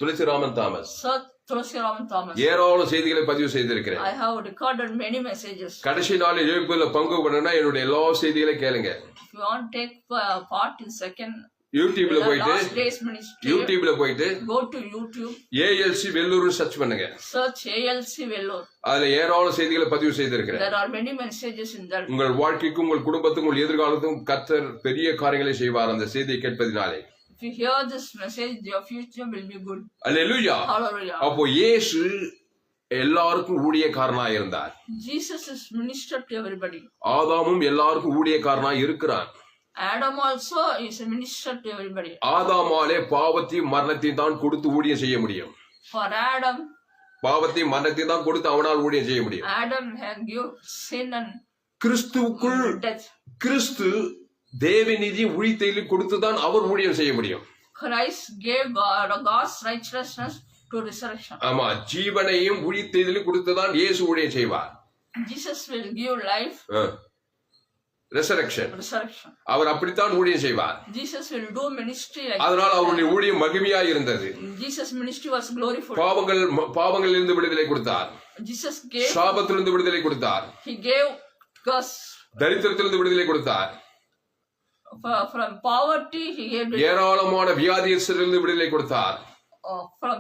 Thulasiraman Thomas. search Tulsiraman Thomas. ஏராளம் செய்திகளை பதிவு செய்திருக்கிறேன். I have recorded many messages. கடைசி நாளில் எழுப்புதல்ல பங்கு பண்ணனா என்னுடைய எல்லா செய்திகளை கேளுங்க. If you want to take part in second யூடியூப்ல போயிட்டு யூடியூப்ல போயிட்டு go to YouTube. ALC Vellore search பண்ணுங்க. Search ALC Vellore. அதுல ஏராளம் செய்திகளை பதிவு செய்திருக்கிறேன். There are many messages in that. உங்கள் வாழ்க்கைக்கும் உங்கள் குடும்பத்துக்கும் உங்கள் எதிர்காலத்துக்கும் கர்த்தர் பெரிய காரியங்களை செய்வார் அந்த செய்தியை கேட்பதினாலே. If you hear this message, your future will be good. Hallelujah. Hallelujah. அப்போ இயேசு எல்லாருக்கும் ஊழியக்காரனாய் இருந்தார். Jesus is minister to everybody. ஆதாமும் எல்லாருக்கும் ஊழியக்காரனாய் இருக்கிறான். Adam also is a minister to everybody. ஆதாமாலே பாவத்தையும் மரணத்தையும் தான் கொடுத்து ஊழியம் செய்ய முடியும். For Adam, பாவத்தையும் மரணத்தையும் தான் கொடுத்து அவனால் ஊழியம் செய்ய முடியும். Adam had given sin and கிறிஸ்துவுக்குள் death. கிறிஸ்து தேவநீதி ஊழியத்தையும் கொடுத்துதான் அவர் ஊழியம் செய்ய முடியும். Christ gave God's righteousness to resurrection. ஆமா, ஜீவனையும் ஊழியத்தையும் கொடுத்துதான் இயேசு ஊழியம் செய்வார். Jesus will give life. Resurrection. அவர் அப்படித்தான் ஊழியம் செய்வார். Jesus will do ministry like அதனால் அவருடைய ஊழியம் மகிமையாய் இருந்தது. Jesus ministry was glorious. பாவங்களிலிருந்து விடுதலை கொடுத்தார். Jesus gave சாபத்திலிருந்து விடுதலை கொடுத்தார். He gave curse. தரித்திரத்திலிருந்து விடுதலை கொடுத்தார். From poverty he gave. ஏராளமான வியாதியிலிருந்து விடுதலை கொடுத்தார். From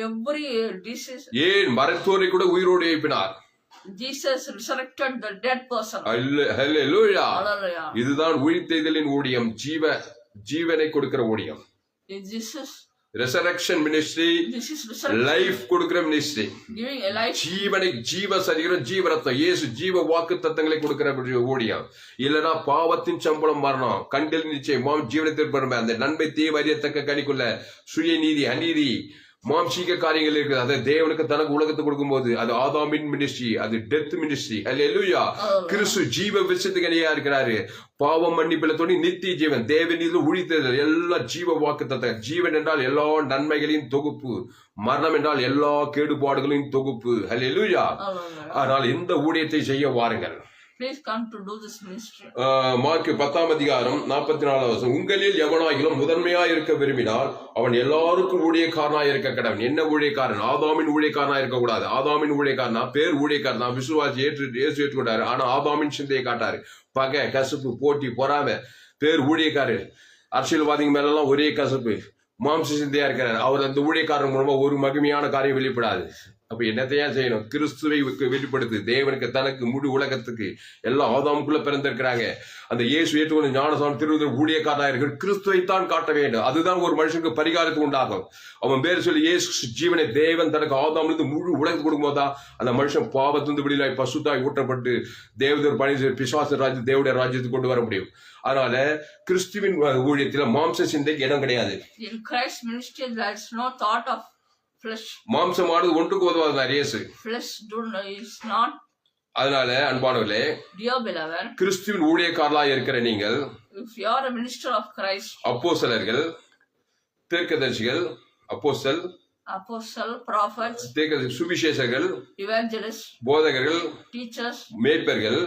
every disease. ஏன் மரித்தோரை கூட உயிரோடு எழுப்பினார். Jesus resurrected the dead person. Hallelujah. Hallelujah. இதுதான் உயிர்த்தெழுதலின் ஊழியம், ஜீவனை கொடுக்கிற ஊழியம். This is resurrection ministry. This is resurrection. Life கொடுக்கிற ministry. Giving a life. ஜீவனை ஜீவ சரீரம் ஜீவ ரத்தம் இயேசு ஜீவ வாக்குத்தத்தங்களை கொடுக்கிற ஊழியம். இல்லனா பாவத்தின் சம்பளம் மரணம், கண்டில் நிச்சயம் ஜீவனத்தில் பெறும் அந்த நன்மை தீமை அறியத்தக்க கனிக்குள்ள சுயநீதி அநீதி மாம்சீக காரியங்கள் இருக்குது. அதை தேவனுக்கு தனக்கு உலகத்தை கொடுக்கும் போது அது ஆதாமின் மினிஸ்ட்ரி, அது டெத் மினிஸ்ட்ரி. அல்லேலூயா. கிறிஸ்து ஜீவ விஷயத்துக்கு அணியா இருக்கிறாரு. பாவம் மன்னிப்பில தோணி நித்திய ஜீவன் தேவனில் உழித்தது எல்லா ஜீவ வாக்கு தத்த. ஜீவன் என்றால் எல்லா நன்மைகளின் தொகுப்பு, மரணம் என்றால் எல்லா கேடுபாடுகளின் தொகுப்பு. அல்லேலூயா. ஆனால் இந்த ஊழியத்தை செய்ய வாருங்கள். Please come to do this ministry. Mark 10:44 உங்களில் எவனாகிலும் முதன்மையாய் இருக்க விரும்பினால் அவன் எல்லாருக்கும் ஊழியக்காரனாய் இருக்க கடவன். என்ன ஊழியக்காரன்? ஆதாமின் ஊழியக்காரனாய் இருக்க கூடாது. ஆதாமின் ஊழியக்காரனா பேர் ஊழியக்காரன் தான், விசுவாசி ஏற்றுக்கொண்டாரு. ஆனா ஆதாமின் சிந்தையை காட்டாரு. பகை, கசப்பு, போட்டி, பொறாமை. பேர் ஊழியக்காரர். அரசியல்வாதிங்க மேல எல்லாம் ஒரே கசப்பு, மாம்ச சிந்தையா இருக்கிறார். அவர் அந்த ஊழியக்காரன் மூலமா ஒரு மகிமையான காரியம் வெளிப்படாது. அப்ப என்னத்தையா செய்யணும்? கிறிஸ்துவை வெளிப்படுத்து. தேவனுக்கு தனக்கு முழு உலகத்துக்கு எல்லாம் ஆதாமுக்குள்ள பிறந்திருக்கிறாங்க. அந்த இயேசு ஏற்றுக்கொண்டு ஞானசானம் திருவள்ளுவர் ஊழியக்காரனாக இருக்கிற கிறிஸ்துவை தான் காட்ட வேண்டும். அதுதான் ஒரு மனுஷனுக்கு பரிகாரத்துக்கு உண்டாகும். அவன் பேர் சொல்லி இயேசு ஜீவனை தேவன் தனக்கு ஆதாமிலிருந்து முழு உலகத்துக்கு கொடுக்கும்போதுதான் அந்த மனுஷன் பாவத்திலிருந்து விடுதலாய் பசுத்தாய் ஊற்றப்பட்டு தேவதர் பணி பிசாச ராஜ்யம் தேவடைய ராஜ்யத்துக்கு கொண்டு வர முடியும். அதனால கிறிஸ்துவின் ஊழியத்துல மாம்ச சிந்தைக்கு இடம் கிடையாது. In Christ ministry there is no thought of flesh. மாம்சமானது ஒன்றுக்கு உதவாது. இயேசு flesh is not. அதனால அன்பானவர்களே, dear beloved, கிறிஸ்துவின் ஊழியக்காரர்களாய் இருக்கிற நீங்கள், if you are a minister of Christ, அப்போஸ்தலர்கள், தீர்க்கதரிசிகள், அपोस्तल, prophets, சுவிசேஷகர்கள், evangelists, போதகர்கள், teachers, மேய்ப்பர்கள்,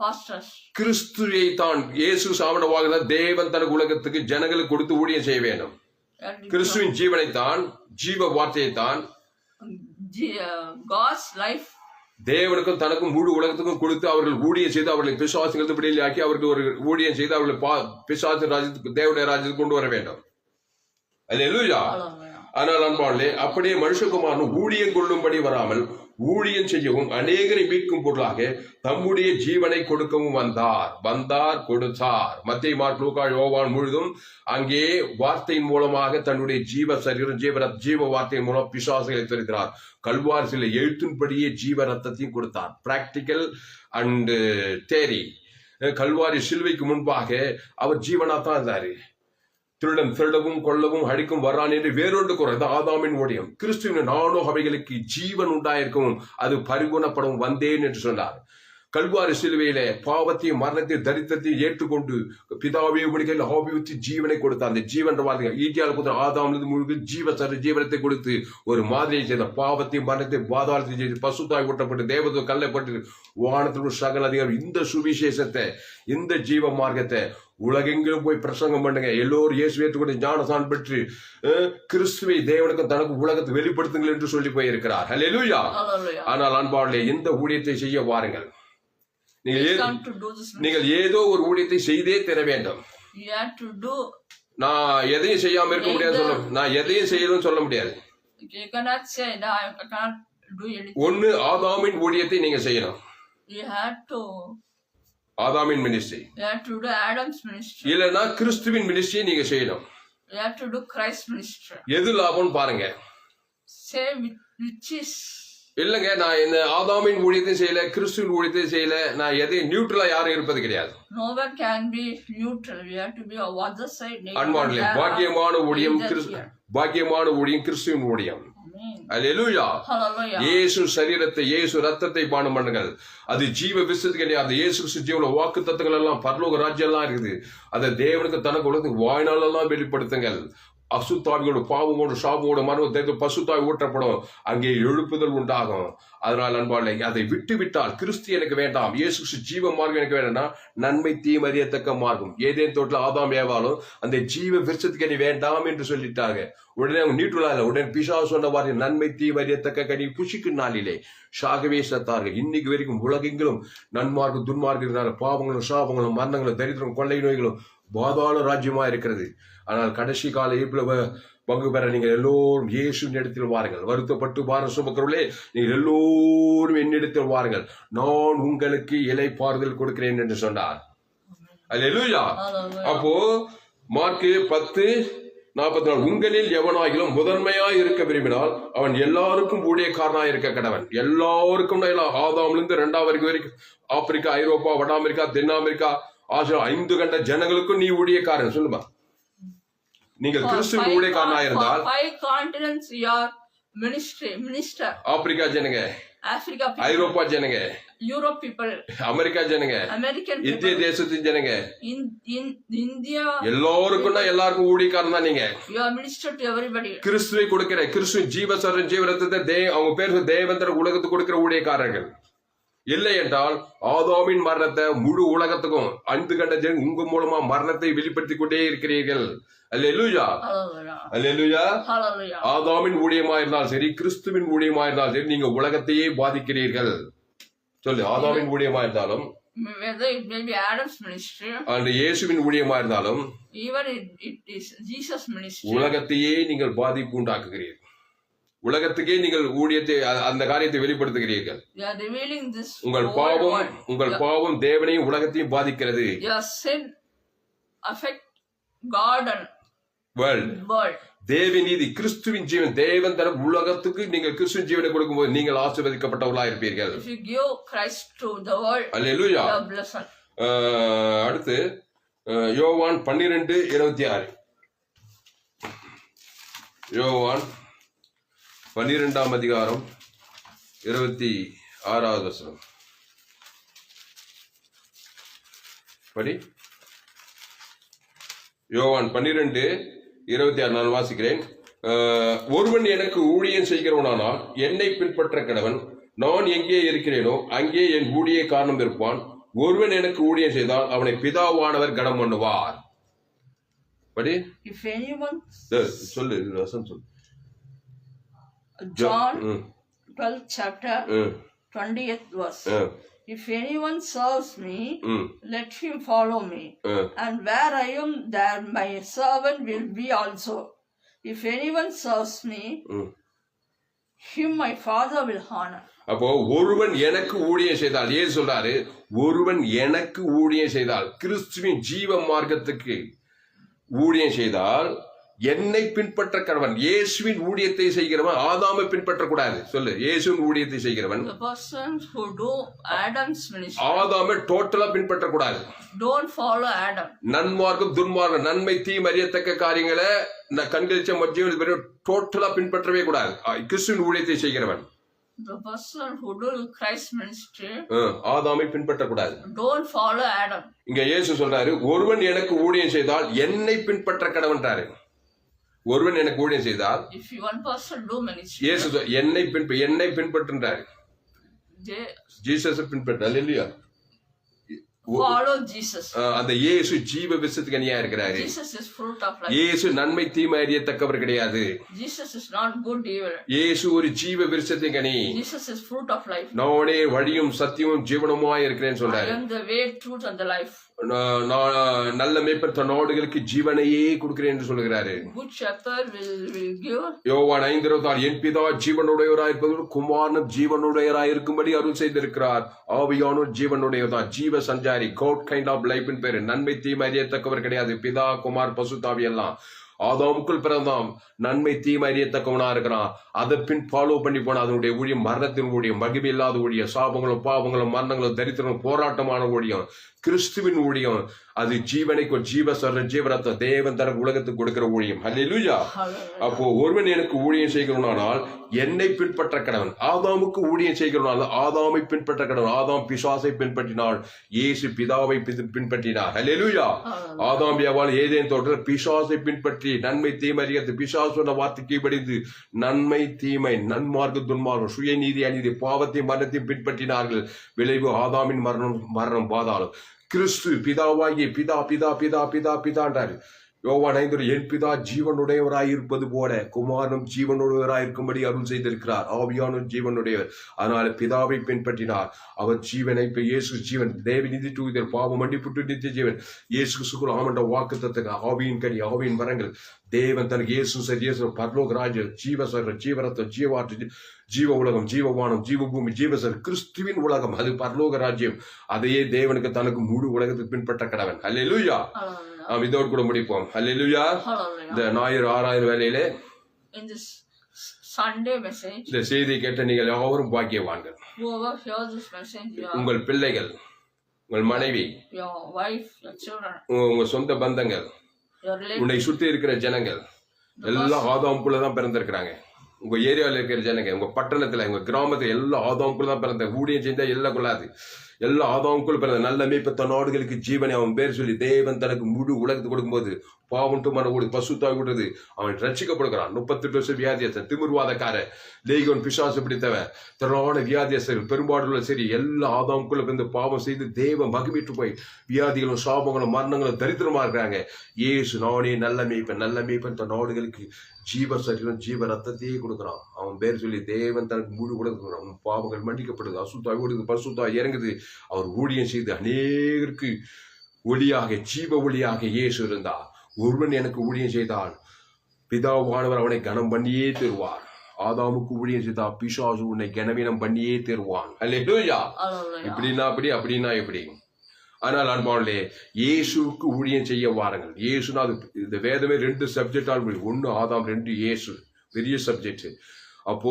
pastors. கிறிஸ்துவை தான் இயேசு சாமனவாக தேவன் தனக்கு உலகத்துக்கு ஜனங்களுக்கு கொடுத்து ஊழியம் செய்ய வேண்டும். And கிறிஸ்துவின் ஜீவனை தான், ஜீவ வார்த்தையை தான் God's life. தேவனுக்கும் தனக்கும் முழு உலகத்துக்கும் கொடுத்து அவர்கள் ஊழியம் செய்து அவர்களை பிசாசுகளுக்கு விடுதலையாக்கி அவருக்கு ஒரு ஊழியம் செய்து அவர்களை பிசாசு ராஜ்யத்துக்கு தேவனுடைய ராஜ்யத்துக்கு கொண்டு வர வேண்டும். அல்லேலூயா. ஆனால் அன்பாளே, அப்படியே மனுஷகுமாரன் ஊழியம் கொள்ளும்படி வராமல் ஊழியம் செய்யவும் அநேகரை மீட்கும் பொருளாக தம்முடைய ஜீவனை கொடுக்கவும் வந்தார் கொடுத்தார். மத்தேயு, மார்க், லூக்கா, யோவான் முழுதும் அங்கே வார்த்தையின் மூலமாக தன்னுடைய ஜீவ சரீரம் ஜீவ வார்த்தையின் மூலம் பிசாசுகளை துரைத்தார். கல்வாரிசில எழுத்தின்படியே ஜீவ ரத்தத்தையும் கொடுத்தார். பிராக்டிக்கல் அண்ட் தேரி. கல்வாரி சிலுவைக்கு முன்பாக அவர் ஜீவனாத்தான் இருந்தாரு. திருடன் திருடவும் கொல்லவும் அடிக்கும் வர்றான் என்று வேறொன்று குறைந்த ஆதாமின் ஊழியம். கிறிஸ்துவின் நானோ அவைகளுக்கு ஜீவன் உண்டாயிருக்கவும் அது பரிகுணப்படவும் வந்தேன் என்று சொன்னார். கல்வாரி சிலுவையில பாவத்தையும் மரணத்தையும் தரித்திரத்தையும் ஏற்றுக்கொண்டு பிதாவே உங்களுக்கே ஆவியுத்தி ஜீவனை கொடுத்தார். அந்த ஜீவன் வார்த்தை ஈட்டியால் கொடுத்த ஆதாமிலிருந்து முழுக்க ஜீவனத்தை கொடுத்து ஒரு மாதிரியை செய்த பாவத்தையும் மரணத்தையும் பாதாளத்தை செய்து பசுத்தாய் ஊட்டப்பட்டு தேவதூர் கல்லைப்பட்டு வானத்தில் சகல அதிகாரம் இந்த சுவிசேஷத்தை, இந்த ஜீவ மார்க்கத்தை உலகெங்கிலும் போய் பிரசங்கம் பண்ணுங்க. எல்லோரும் இயேசு ஏற்றுக்கொண்டு ஞானசான் பெற்று கிறிஸ்துவை தேவனுக்கு தனக்கு உலகத்தை வெளிப்படுத்துங்கள் என்று சொல்லி போயிருக்கிறார். ஹல்லேலூயா. ஆனால் அன்பாளே, இந்த ஊழியத்தை செய்ய வாருங்கள். நீங்கள் ஏதோ ஒரு ஊழியத்தை செய்தே தர வேண்டும். நான் எதையும் செய்யாம இருக்க முடியாது சொல்ல, நான் எதையும் செய்யணும்னு சொல்ல முடியாது. ஒன்னு ஆதாமின் ஊழியத்தை நீங்க செய்யணும். ஆதாமின் மினிஸ்ட்ரி. இல்லனா கிறிஸ்துவின் மினிஸ்ட்ரியை நீங்க செய்யணும். எது லாபம் பாருங்க. இல்லங்க, நான் இந்த ஆதாமின் ஊழியத்தை செய்யல, கிறிஸ்துவின் ஊழியத்தை செய்யல, நான் எதையும் நியூட்ரலா யாரும் இருப்பது கிடையாது. அன்பானே, பாக்கியமான ஊழியம் கிறிஸ்துவின் ஊழியம். அல்லேலூயா. இயேசு சரீரத்தை, இயேசு ரத்தத்தை பானம் பண்ணுங்கள். அது ஜீவ விசுவாசத்துக்கு கிடையாது. இயேசு ஜீவன வாக்கு தத்தங்கள் எல்லாம் பரலோக ராஜ்யம் எல்லாம் இருக்குது. அதை தேவனுக்கு தனக்கு உலகத்துக்கு வாய்நாளெல்லாம் வெளிப்படுத்துங்கள். அசுத்தாவியோட பாவமோடு சாபமோடு மரணத்தை பசுத்தாய் ஊற்றப்படும். அங்கே எழுப்புதல் உண்டாகும். அதனால் அன்பாளே, அதை விட்டு விட்டால் கிறிஸ்து எனக்கு வேண்டாம், இயேசு ஜீவ மார்க்கம் எனக்கு வேண்டாம்னா நன்மை தீமை அறியத்தக்க மார்க்கம். ஏதேன் தோட்டத்தில் ஆதாம் ஏவாலும் அந்த ஜீவ விருட்சத்துக்கு கனி வேண்டாம் என்று சொல்லிட்டாங்க. உடனே அவங்க நீட்டுலா இல்லை. உடனே பிசாசு சொன்ன வார்த்தை நன்மை தீமை அறியத்தக்க கனி புசிக்கும் நாளிலே சாகவே சத்தார்கள். இன்னைக்கு வரைக்கும் உலகெங்கிலும் நன்மார்க்கும் துன்மார்க்கும் பாவங்களும் சாபங்களும் மரணங்களும் தரித்திரம் கொள்ளை நோய்களும் பாதாள ராஜ்யமா இருக்கிறது. ஆனால் கடைசி கால பங்கு பெற நீங்கள் எல்லோரும் இயேசுவின் இடத்தில் வாருங்கள். வருத்தப்பட்டு பாரம் சுமக்கிறவர்களே, நீங்கள் எல்லோரும் என்னிடத்தில் வாருங்கள், நான் உங்களுக்கு இளைப்பாறுதல் கொடுக்கிறேன் என்று சொன்னார். அல்லேலூயா. அப்போ மார்க் 10:44, உங்களில் எவனாகிலும் முதன்மையாய் இருக்க விரும்பினால் அவன் எல்லாருக்கும் ஊழியக்காரனாய் இருக்க கடவன். எல்லாருக்கும் ஆதாமிலிருந்து 2 வரைக்கும் ஆப்பிரிக்கா, ஐரோப்பா, வட அமெரிக்கா, தென் அமெரிக்கா, ஆசியா 5 கண்ட ஜனங்களுக்கும் நீ ஊழியக்காரன். சொல்லுமா, நீங்கள் கிறிஸ்துவின் ஊழியக்காரனா இருந்தால் 5 continents your minister. ஆப்பிரிக்கா ஜனங்க, ஐரோப்பா ஜனங்க, யூரோப் people, அமெரிக்கா ஜனங்க, அமெரிக்கன் இந்திய தேசத்தின் ஜனங்க, இந்தியா, எல்லாருக்கும் ஊழியக்காரன் தான் நீங்க. you are minister to everybody. கிறிஸ்துவை கொடுக்கிற, கிறிஸ்துவின் ஜீவசரன் ஜீவரத்தை அவங்க பேர் தேவந்தர உலகத்துக்கு கொடுக்கிற ஊழியக்காரர்கள். இல்லை என்றால் ஆதாமின் மரணத்தை முழு உலகத்துக்கும் 5 கண்ட ஜனங்க உங்க மூலமா மரணத்தை வெளிப்படுத்திக் கொண்டே இருக்கிறீர்கள். அல்லேலூயா. அல்லேலூயா. ஆதாமின் ஊழியமா இருந்தாலும் சரி, கிறிஸ்துவின் ஊழியமா இருந்தாலும் சரி, நீங்க உலகத்தையே பாதிக்கிறீர்கள். சொல்லு, ஆதாமின் ஊழியமா இருந்தாலும், whether it may be Adam's ministry, and இயேசுவின் ஊழியமா இருந்தாலும், even it is Jesus ministry, உலகத்தையே நீங்கள் பாதிப்பு உண்டாக்குகிறீர்கள். உலகத்துக்கே நீங்கள் ஊழியத்தை, அந்த காரியத்தை வெளிப்படுத்துகிறீர்கள். உங்கள் பாவம் தேவனையும் உலகத்தையும் பாதிக்கிறது. Your sin affect God and world. தேவ நீதி, கிறிஸ்துவின் ஜீவன், தேவன் தர உலகத்துக்கு நீங்கள் கிறிஸ்துவின் ஜீவனை கொடுக்கும்போது நீங்கள் ஆசீர்வதிக்கப்பட்டவர்களா இருப்பீர்கள். If you give Christ to the world, hallelujah. you are blessed. அடுத்து யோவான் 12:26. யோவான் 12ஆம் அதிகாரம் 26வது வசனம் படி. யோவான் 12:26 நான் வாசிக்கிறேன். ஒருவன் எனக்கு ஊழியம் செய்கிறவனானால் என்னை பின்பற்ற கடவன். நான் எங்கே இருக்கிறேனோ அங்கே என் ஊழிய காரணம் இருப்பான். ஒருவன் எனக்கு ஊழியம் செய்தால் அவனை பிதாவானவர் கனம் பண்ணுவார். படி. If anyone, சொல்லு ரசம் சொல்லு. John 12th chapter 20th verse. If anyone serves me, let him follow me. And where I am, there my servant will be also. If anyone serves me, him my Father will honor. அப்போ ஒருவன் எனக்கு ஊழியம் செய்தால், ஏன் சொல்றாரு? ஒருவன் எனக்கு ஊழியம் செய்தால், கிறிஸ்துவின் ஜீவ மார்க்கத்துக்கு ஊழியம் செய்தால் என்னை பின்பற்ற கடவன். இயேசுவின் ஊழியத்தை செய்கிறவன் ஆதாமை பின்பற்றக்கூடாது. சொல்லு, இயேசுவின் ஊழியத்தை செய்கிறவன் the persons who do Adam's ministry, ஆதாமை டோட்டலா பின்பற்றக்கூடாது. don't follow Adam. நன்மார்க்கம் துன்மார்க்கம், நன்மை தீமை அறியத்தக்க காரியங்களை கண்களிச்ச மத்தியம் டோட்டலா பின்பற்றவே கூடாது. கிறிஸ்துவின் ஊழியத்தை செய்கிறவன், the person who do Christ's ministry, ஆதாமை பின்பற்றக்கூடாது. don't follow Adam. இங்க இயேசு சொல்றாரு, ஒருவன் எனக்கு ஊழியம் செய்தால் என்னை பின்பற்ற கடவன்றாரு. ஒருவன் எனக்கு ஊழியம் செய்தால், if one person do ministry, இயேசு என்னை பின்பற்றுன்றாரு. ஜீசஸ் பின்பற்ற, அல்லேலூயா. follow Jesus. அந்த இயேசு ஜீவ விருட்சத்துக்கு அணியா இருக்கிறாரு. Jesus is fruit of life. இயேசு நன்மை தீமை அறியத்தக்கவர் கிடையாது. Jesus is not good evil. இயேசு ஒரு ஜீவ விருட்சத்தின் கனி. Jesus is fruit of life. நானே வழியும் சத்தியமும் ஜீவனுமாய் இருக்கிறேன்னு சொல்றாரு. I am the way, truth and the life. நல்ல மேய்ப்பர் தன் ஆடுகளுக்கு ஜீவனையே கொடுக்கிறேன் என்று சொல்லுகிறாரு. Good shepherd will give. யோவான் 5:26 என் பிதா ஜீவனுடையவராயிருப்பதோடு குமாரனும் ஜீவனுடையவராயிருக்கும்படி அருள் செய்திருக்கிறார். ஆவியானோர் ஜீவனுடையவர்தான், ஜீவ சஞ்சாரி, காட் கைண்ட் ஆஃப் லைஃப் பேரு. நன்மை தீமை அறியத்தக்கவர் கிடையாது. பிதா குமார் பசுத்தாவி எல்லாம் ஆதாமுக்குள் பிறந்தான், நன்மை தீமை அறியத்தக்கவனா இருக்கிறான். அதை பின் ஃபாலோ பண்ணி போனா அதனுடைய ஊழியம் மரணத்தின் ஊழியம், மகிமை இல்லாத ஊழியம், சாபங்களும் பாவங்களும் மரணங்களும் தரித்திரம் போராட்டமான ஊழியம். கிறிஸ்துவின் ஊழியம் அது ஜீவனைக்கு ஜீவரத்தம் தேவன் தனக்கு உலகத்துக்கு கொடுக்கிற ஊழியம். அல்லேலூயா. அப்போ ஒருவன் எனக்கு ஊழியம் செய்கிறவனால் என்னை பின்பற்ற கடவன். ஆதாமுக்கு ஊழியம் செய்கிறவனால் ஆதாமை பின்பற்ற கடவன். ஆதாம் பிசாசை பின்பற்றினாள், இயேசு பிதாவை பின்பற்றினார். அல்லேலூயா. ஆதாம் ஏவாள் ஏதேன் தோட்டத்தில் பிசாசை பின்பற்றி நன்மை தீமை அறியத்து பிசாசு சொன்ன வார்த்தைக்கு படிந்து நன்மை தீமை நன்மார்க்க துன்மார்க்கம் சுயநீதி அநீதி பாவத்தை மரணத்தை பின்பற்றினார்கள். விளைவு ஆதாமின் மரணம் பாதாளம். கிறிஸ்து பிதாவாகிய பிதான்றாரு. யோவான் 5 என் பிதா ஜீவனுடையவராயிருப்பது போல குமாரனும் ஜீவனுடையவராயிருக்கும்படி அருள் செய்திருக்கிறார். ஆவியானும் ஜீவனுடையவர். அதனால பிதாவை பின்பற்றினார். அவர் ஜீவனை இயேசு ஜீவன் தேவநிதி தூதர் பாவம் மன்னிப்புட்டு நித்திய ஜீவன் இயேசு சுகுல் ஆமண்ட வாக்குத்தத்தங்க ஆவியின் கனி ஆவியின் வரங்கள் தேவன் தனக்கு இயேசு சரியேசு பரலோக ராஜ்ய ஜீவசர ஜீவரத்தம் ஜீவாற்று ஜீவ உலகம் ஜீவவானம் ஜீவபூமி ஜீவசர் கிறிஸ்துவின் உலகம் அது பரலோக ராஜ்யம். அதையே தேவனுக்கு தனக்கு முழு உலகத்துக்கு பின்பற்ற கடவன். அல்லேலூயா. நாம் இதோடு கூட முடிப்போம். அல்லேலூயா. இந்த ஞாயிறு 6ஆவது வேளையிலே Sunday message, இந்த செய்தியை கேட்ட நீங்கள் யாவரும் பாக்கியவான்கள். whoever hears this message, உங்கள் பிள்ளைகள், உங்கள் மனைவி, your wife, your children, உங்க சொந்த பந்தங்கள், your relatives, உன்னை சுற்றி இருக்கிற ஜனங்கள் எல்லாம் ஆதாமுக்குள்ளதான் பிறந்திருக்கிறாங்க. உங்க ஏரியாவில் இருக்கிற ஜனங்க, உங்க பட்டணத்துல உங்க கிராமத்துல எல்லாம் ஆதாமுக்குள்ள தான் பிறந்த. ஊழியம் செஞ்சா எல்லாம் கொள்ளாது, எல்லாம் ஆதாமுக்குள்ள பிறந்த. நல்ல மேய்ப்ப நாடுகளுக்கு ஜீவனை அவன் பேர் சொல்லி தேவன் தனக்கு முழு உலகத்துக்கு கொடுக்கும்போது பாவன்ட்டு மன கூடு பசுத்தாய் விடுறது அவன் ரட்சிக்கப்படுகிறான். 38 வருஷம் வியாதியஸ்தன், திமிர்வாதக்கார, லேகியோன் பிசாசு பிடித்தவன், திரளான வியாதியஸ்தர்கள் பெரும்பாடுள்ள சரி எல்லாம் ஆதாமுக்குள்ள பிறந்து பாவம் செய்து தேவ மகிமிட்டு போய் வியாதிகளும் சாபங்களும் மரணங்களும் தரித்திரமா இருக்கிறாங்க. இயேசு நானே நல்ல மேய்ப்பன் தன் நாடுகளுக்கு ஜீவ சரீரம் ஜீவ ரத்தத்தையே கொடுக்குறான். அவன் பேர் சொல்லி தேவன் தனக்கு முழு கொடுக்குறான். அவன் பாவங்கள் மன்னிக்கப்படுது, அசுத்தாய் ஓடுது, பசுத்தாய் இறங்குது. அவர் ஊழியம் செய்து அநேகருக்கு ஒளியாக ஜீவ ஒளியாக இயேசு இருந்தார். ஒருவன் எனக்கு ஊழியம் செய்தால் பிதாவானவர் அவனை கனம் பண்ணியே தருவார். ஆதாமுக்கு ஊழியம் செய்தா பிசாசு உன்னை கனவீனம் பண்ணியே தருவான். அல்லேலூயா. இப்படின்னா அப்படி அப்படின்னா இப்படி. ஆனால் அன்பானே இயேசுக்கு ஊழியம் செய்ய வாருங்கள். இயேசுனா அது இந்த வேதமே 2 சப்ஜெக்டால், 1 ஆதாம் 2 இயேசு, பெரிய சப்ஜெக்ட். அப்போ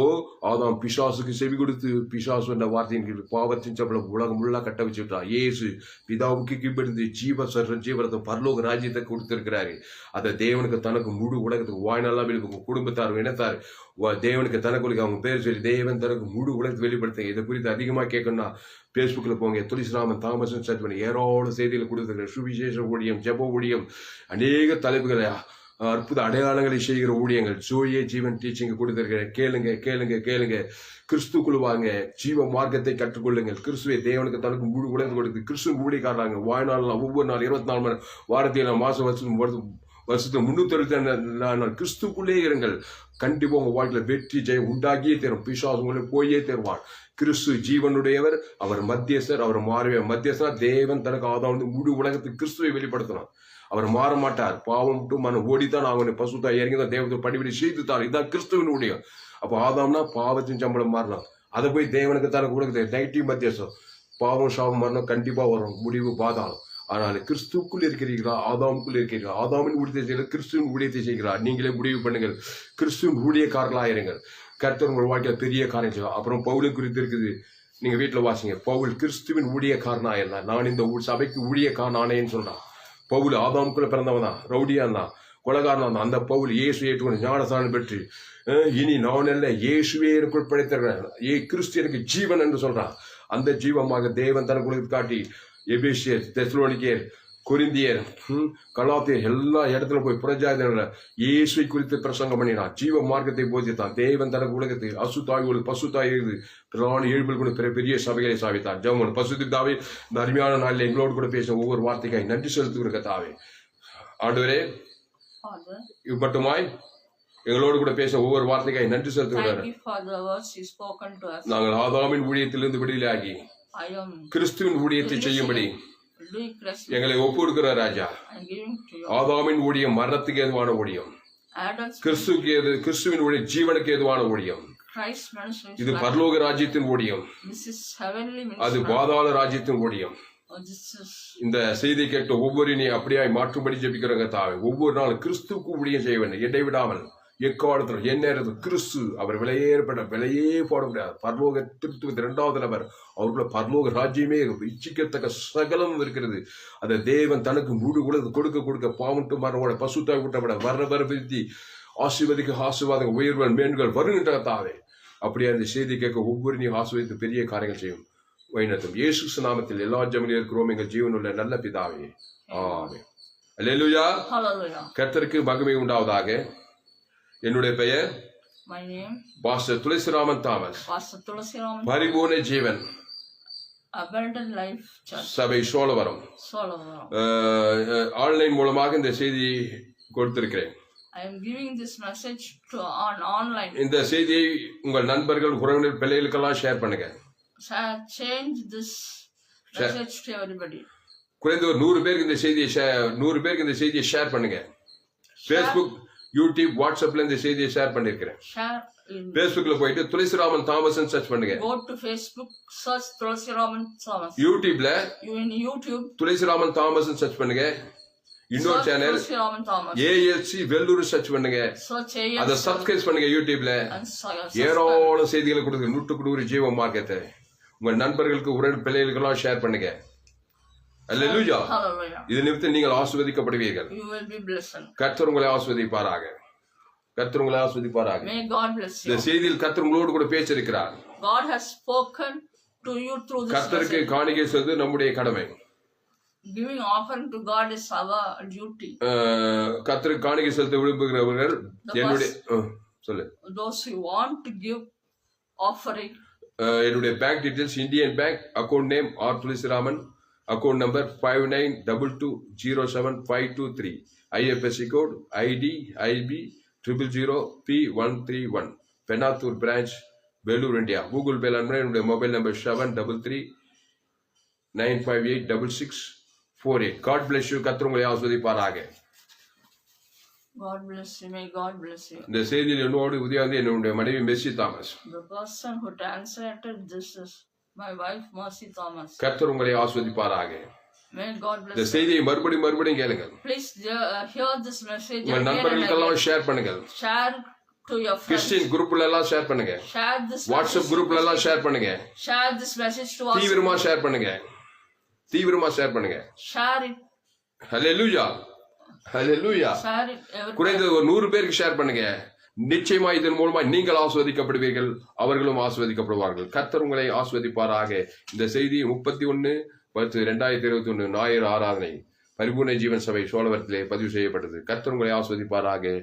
ஆதாம் பிசாசுக்கு செவி கொடுத்து பிசாசு என்ற வார்த்தையின் பாவத்தின் சம்பளம் உலகம் முள்ளா கட்ட வச்சுட்டான். இயேசு பிதாவுக்கு கீழ்ப்படிந்து ஜீவரத்தம் பரலோக ராஜ்யத்தை கொடுத்திருக்கிறாரு. அதை தேவனுக்கு தனக்கு முழு உலகத்துக்கு வாய்நாளாக உங்க குடும்பத்தார் இனத்தார் தேவனுக்கு தனக்கு அவங்க பேர் சொல்லி தேவன் தனக்கு முழு உலகத்தை வெளிப்படுத்துங்க. இதை குறித்து அதிகமாக கேட்கணும்னா பேஸ்புக்கில் போங்க. துளசிராமன் தாமசன் சர்ச் பண்ணி ஏராளம் செய்திகளை கொடுத்துருக்கிறேன். சுவிசேஷ ஊழியம், ஜெப ஊழியம், அநேக தலைப்புகளை அற்புத அடையாளங்களை செய்கிற ஊழியங்கள் ஜோயே ஜீவன் டீச்சிங் கொடுத்திருக்கிற கேளுங்க கேளுங்க கேளுங்க. கிறிஸ்துக்குள் வாங்க, ஜீவ மார்க்கத்தை கற்றுக்கொள்ளுங்கள். கிறிஸ்துவை தேவனுக்கு தனக்கு முழு உலகம் கொடுத்து கிறிஸ்துவ ஊழியக்காரங்க வாழ்நாள் ஒவ்வொரு நாள் 24 மணி வாரத்தில் மாசம் வருஷத்துக்கு 364 நாள் கிறிஸ்துக்குள்ளே இருங்கள். கண்டிப்பா உங்க வாழ்க்கையில வெற்றி ஜெயம் உண்டாகியே தரும். பிசாசு உங்களை போயே தருவான். கிறிஸ்து ஜீவனுடையவர், அவர் மத்தியஸ்தர். அவர் மாறவே மத்தியஸ்தர். தேவன் தனக்கு ஆதாம் முழு உலகத்துக்கு கிறிஸ்துவை வெளிப்படுத்தலாம். அவர் மாற மாட்டார். பாவம் மன ஓடித்தான் அவனை பசுத்தா இறங்கிதான் தேவத்தை படிப்படி செய்துத்தார். இதுதான் கிறிஸ்துவின் ஊழியம். அப்போ ஆதாம்னா பாவத்தின் சம்பளம் மாறலாம். அதை போய் தேவனுக்கு தனக்கு கொடுக்குது நெகட்டிவ் மத்தியஸ்தம். பாவம் சாபம் மரணம் கண்டிப்பா வரும், முடிவு பாதாளம். ஆனால் கிறிஸ்துக்குள் இருக்கிறீர்களா, ஆதாமுக்குள் இருக்கிறீர்களா? ஆதாமின் ஊழியத்தை செய்கிற கிறிஸ்துவின் ஊழியத்தை செய்கிறார். நீங்களே முடிவு பண்ணுங்கள். கிறிஸ்துவின் ஊழியக்காரர்களாயிருங்கள். கர்த்தர் உங்கள் வாழ்க்கையில் பெரிய காரியம் செய்வார். அப்புறம் பவுலை குறித்து இருக்குது, நீங்க வீட்டுல வாசிங்க. பவுல் கிறிஸ்துவின் ஊழியக்காரனா என்ன, நான் இந்த சபைக்கு ஊழியக்காரன் ஆனேன்னு சொல்றான். பவுல் ஆதாமுக்குள்ள பிறந்தவன் தான், ரவுடியா இருந்தான், கொலகாரனா இருந்தான். அந்த பவுல் இயேசு ஏற்றுக்கொண்டு ஞானஸ்நானம் பெற்று இனி நான் அல்ல இயேசுவே எனக்குள் படைத்திருக்கிறேன், கிறிஸ்து எனக்கு ஜீவன் என்று சொல்றான். அந்த ஜீவமாக தேவன் தனக்கு காட்டி எபேசியர், தெசலோனிக்கேயர், கொரிந்தியர், கலாத்தியர் எல்லா இடத்துல போய் புறஜாதியில இயேசுவை குறித்து பிரசங்கம் பண்ணினான். ஜீவ மார்க்கத்தை போதித்தான். தேவன் தனக்கு உலகத்தை அசுத்தாய் பசுத்தாய் பிரதான எழுப்பில் கூட பெரிய சபைகளை சாவித்தான். ஜெபம் பசுத்தாவே இந்த அருமையான நாளில் எங்களோடு கூட பேச ஒவ்வொரு வார்த்தைக்காய் நன்றி செலுத்துகிற கர்த்தாவே. ஆண்டவரே மட்டுமாய் எங்களோடு கூட பேச ஒவ்வொரு வார்த்தைக்காய் நன்றி செலுத்துகிறார். நாங்கள் ஆதாமின் ஊழியத்திலிருந்து விடுதலையாகி கிறிஸ்துவின் ஊழியத்தை செய்யும்படி எங்களை ஒப்புடுக்கிற ராஜா. ஆதாமின் ஊழியம் மரணத்துக்கு ஏதுவான ஊழியம், கிறிஸ்துவின் ஊழியம் ஜீவனுக்கு ஏதுவான ஊழியம். இது பரலோக ராஜ்யத்தின் ஊழியம், அது பாதாள ராஜ்யத்தின் ஊழியம். இந்த செய்தி கேட்ட ஒவ்வொரு நீ அப்படியாய் மாற்றும்படி ஜெபிக்கிறங்க தாவே. ஒவ்வொரு நாளும் கிறிஸ்துவுக்கு ஊழியம் செய்ய வேண்டும், இடைவிடாமல் எக்காலத்தில் எந்நேரத்தில் கிறிஸ்து அவர் விலையே போட முடியாது. பரலோக திருத்துவத்து 2வது நபர், அவருக்குள்ள பரலோக ராஜ்யமே இச்சிக்கத்தக்க சகலம் இருக்கிறது. அதை தேவன் தனக்கு முழு உலக கொடுக்க பாவட்டு மரவோட பசுத்தாய் விட்டப்பட வர விருத்தி ஆசீர்வாதம் உயர்வன் மேன்கள் வருகின்ற தாவே. அப்படியே அந்த செய்தி கேட்க ஒவ்வொரு நீ ஆசீர்வதித்து பெரிய காரியங்கள் செய்யும் வைணத்தும் இயேசு நாமத்தில் எல்லா ஜெபங்களும் இருக்கிறோம் எங்கள் ஜீவனுள்ள நல்ல பிதாவே. ஆமென். அல்லேலூயா. கர்த்தருக்கு மகிமை உண்டாவதாக. என்னுடைய பெயர் பாஸ்டர் துளசிராமன் தாமஸ், பரிபூர்ண ஜீவன் சபை சோழவரம். ஆன்லைன் மூலமாக இந்த செய்தி கொடுத்திருக்கிறேன். இந்த செய்தியை உங்கள் நண்பர்கள், உறவினர், பிள்ளைகளுக்கெல்லாம் ஷேர் பண்ணுங்க. குறைந்த ஒரு 100 பேருக்கு இந்த செய்தியை ஷேர் பண்ணுங்க. Facebook, யூடியூப், வாட்ஸ்அப்ல இந்த செய்தியை ஷேர் பண்ணிருக்கிறேன். Facebookல போயிட்டு துளசிராமன் தாமஸ் சர்ச் பண்ணுங்க. Go to Facebook, search Thulasiraman Thomas. யூடியூப்ல துளசிராமன் தாமஸ் சர்ச் பண்ணுங்க. இன்னொரு சேனல் ALC வெள்ளூர் சர்ச் பண்ணுங்க. அதை சப்ஸ்கிரைப் பண்ணுங்க. யூடியூப்ல ஏராளம் செய்திகளை கொடுங்க. 100 ஜீவ மார்க்கத்தை உங்க நண்பர்களுக்கு, உறவு பிள்ளைகளுக்கெல்லாம் ஷேர் பண்ணுங்க. அல்லேலூயா. இது நிமித்தம் நீங்கள் ஆசீர்வதிக்கப்படுவீர்கள். கர்த்தர் உங்களை ஆசீர்வதிப்பாராக. May God bless you. இந்த செய்தியில் கர்த்தர் உங்களோடு கூட பேசியிருக்கிறார். God has spoken to you through this கர்த்தருக்கு காணிக்கை செலுத்துவது நம்முடைய கடமை. Giving offering to God is our duty. கர்த்தருக்கு காணிக்கை செலுத்த விரும்புகிறவர்கள் என்னுடைய சொல்லு. Those who want to give offering. என்னுடைய bank details Indian bank, account name R Thulasiraman, account number 5922075523, IFSC code ID IB 000P131, Penathur branch, Vellore, India. Google பேல என்னுடைய mobile number 73958668. God bless you. கர்த்தர் உங்களை ஆசீர்வதிப்பாராக. God bless you. May God bless you. இந்த செய்தியில் என்னோடு உதவி என்னுடைய மனைவி Mercy Thomas. The person who translated this is my wife Mercy Thomas. கர்த்தர் உங்களை ஆசீர்வதிப்பாராக. May God bless you. இந்த செய்தியை மறுபடியும் கேளுங்க. Please hear this message. உங்க நண்பர்களுக்கெல்லாம் ஷேர் பண்ணுங்க. Share to your friends. Christian குரூப்ல எல்லாம் ஷேர் பண்ணுங்க. Share this வாட்ஸ்அப் குரூப்ல எல்லாம் ஷேர் பண்ணுங்க. Share this message to us. தீவிரமா ஷேர் பண்ணுங்க. Share it. Hallelujah. Share it. குறைந்தது ஒரு 100 பேருக்கு ஷேர் பண்ணுங்க. நிச்சயமா இதன் மூலமா நீங்கள் ஆசீர்வதிக்கப்படுவீர்கள், அவர்களும் ஆசீர்வதிக்கப்படுவார்கள். கர்த்தர் உங்களை ஆசீர்வதிப்பாராக. இந்த செய்தி 31/10/2021 ஞாயிறு ஆராதனை பரிபூர்ண ஜீவன் சபை சோழவரத்திலே பதிவு செய்யப்பட்டது. கர்த்தர் உங்களை ஆஸ்வதிப்பாராக.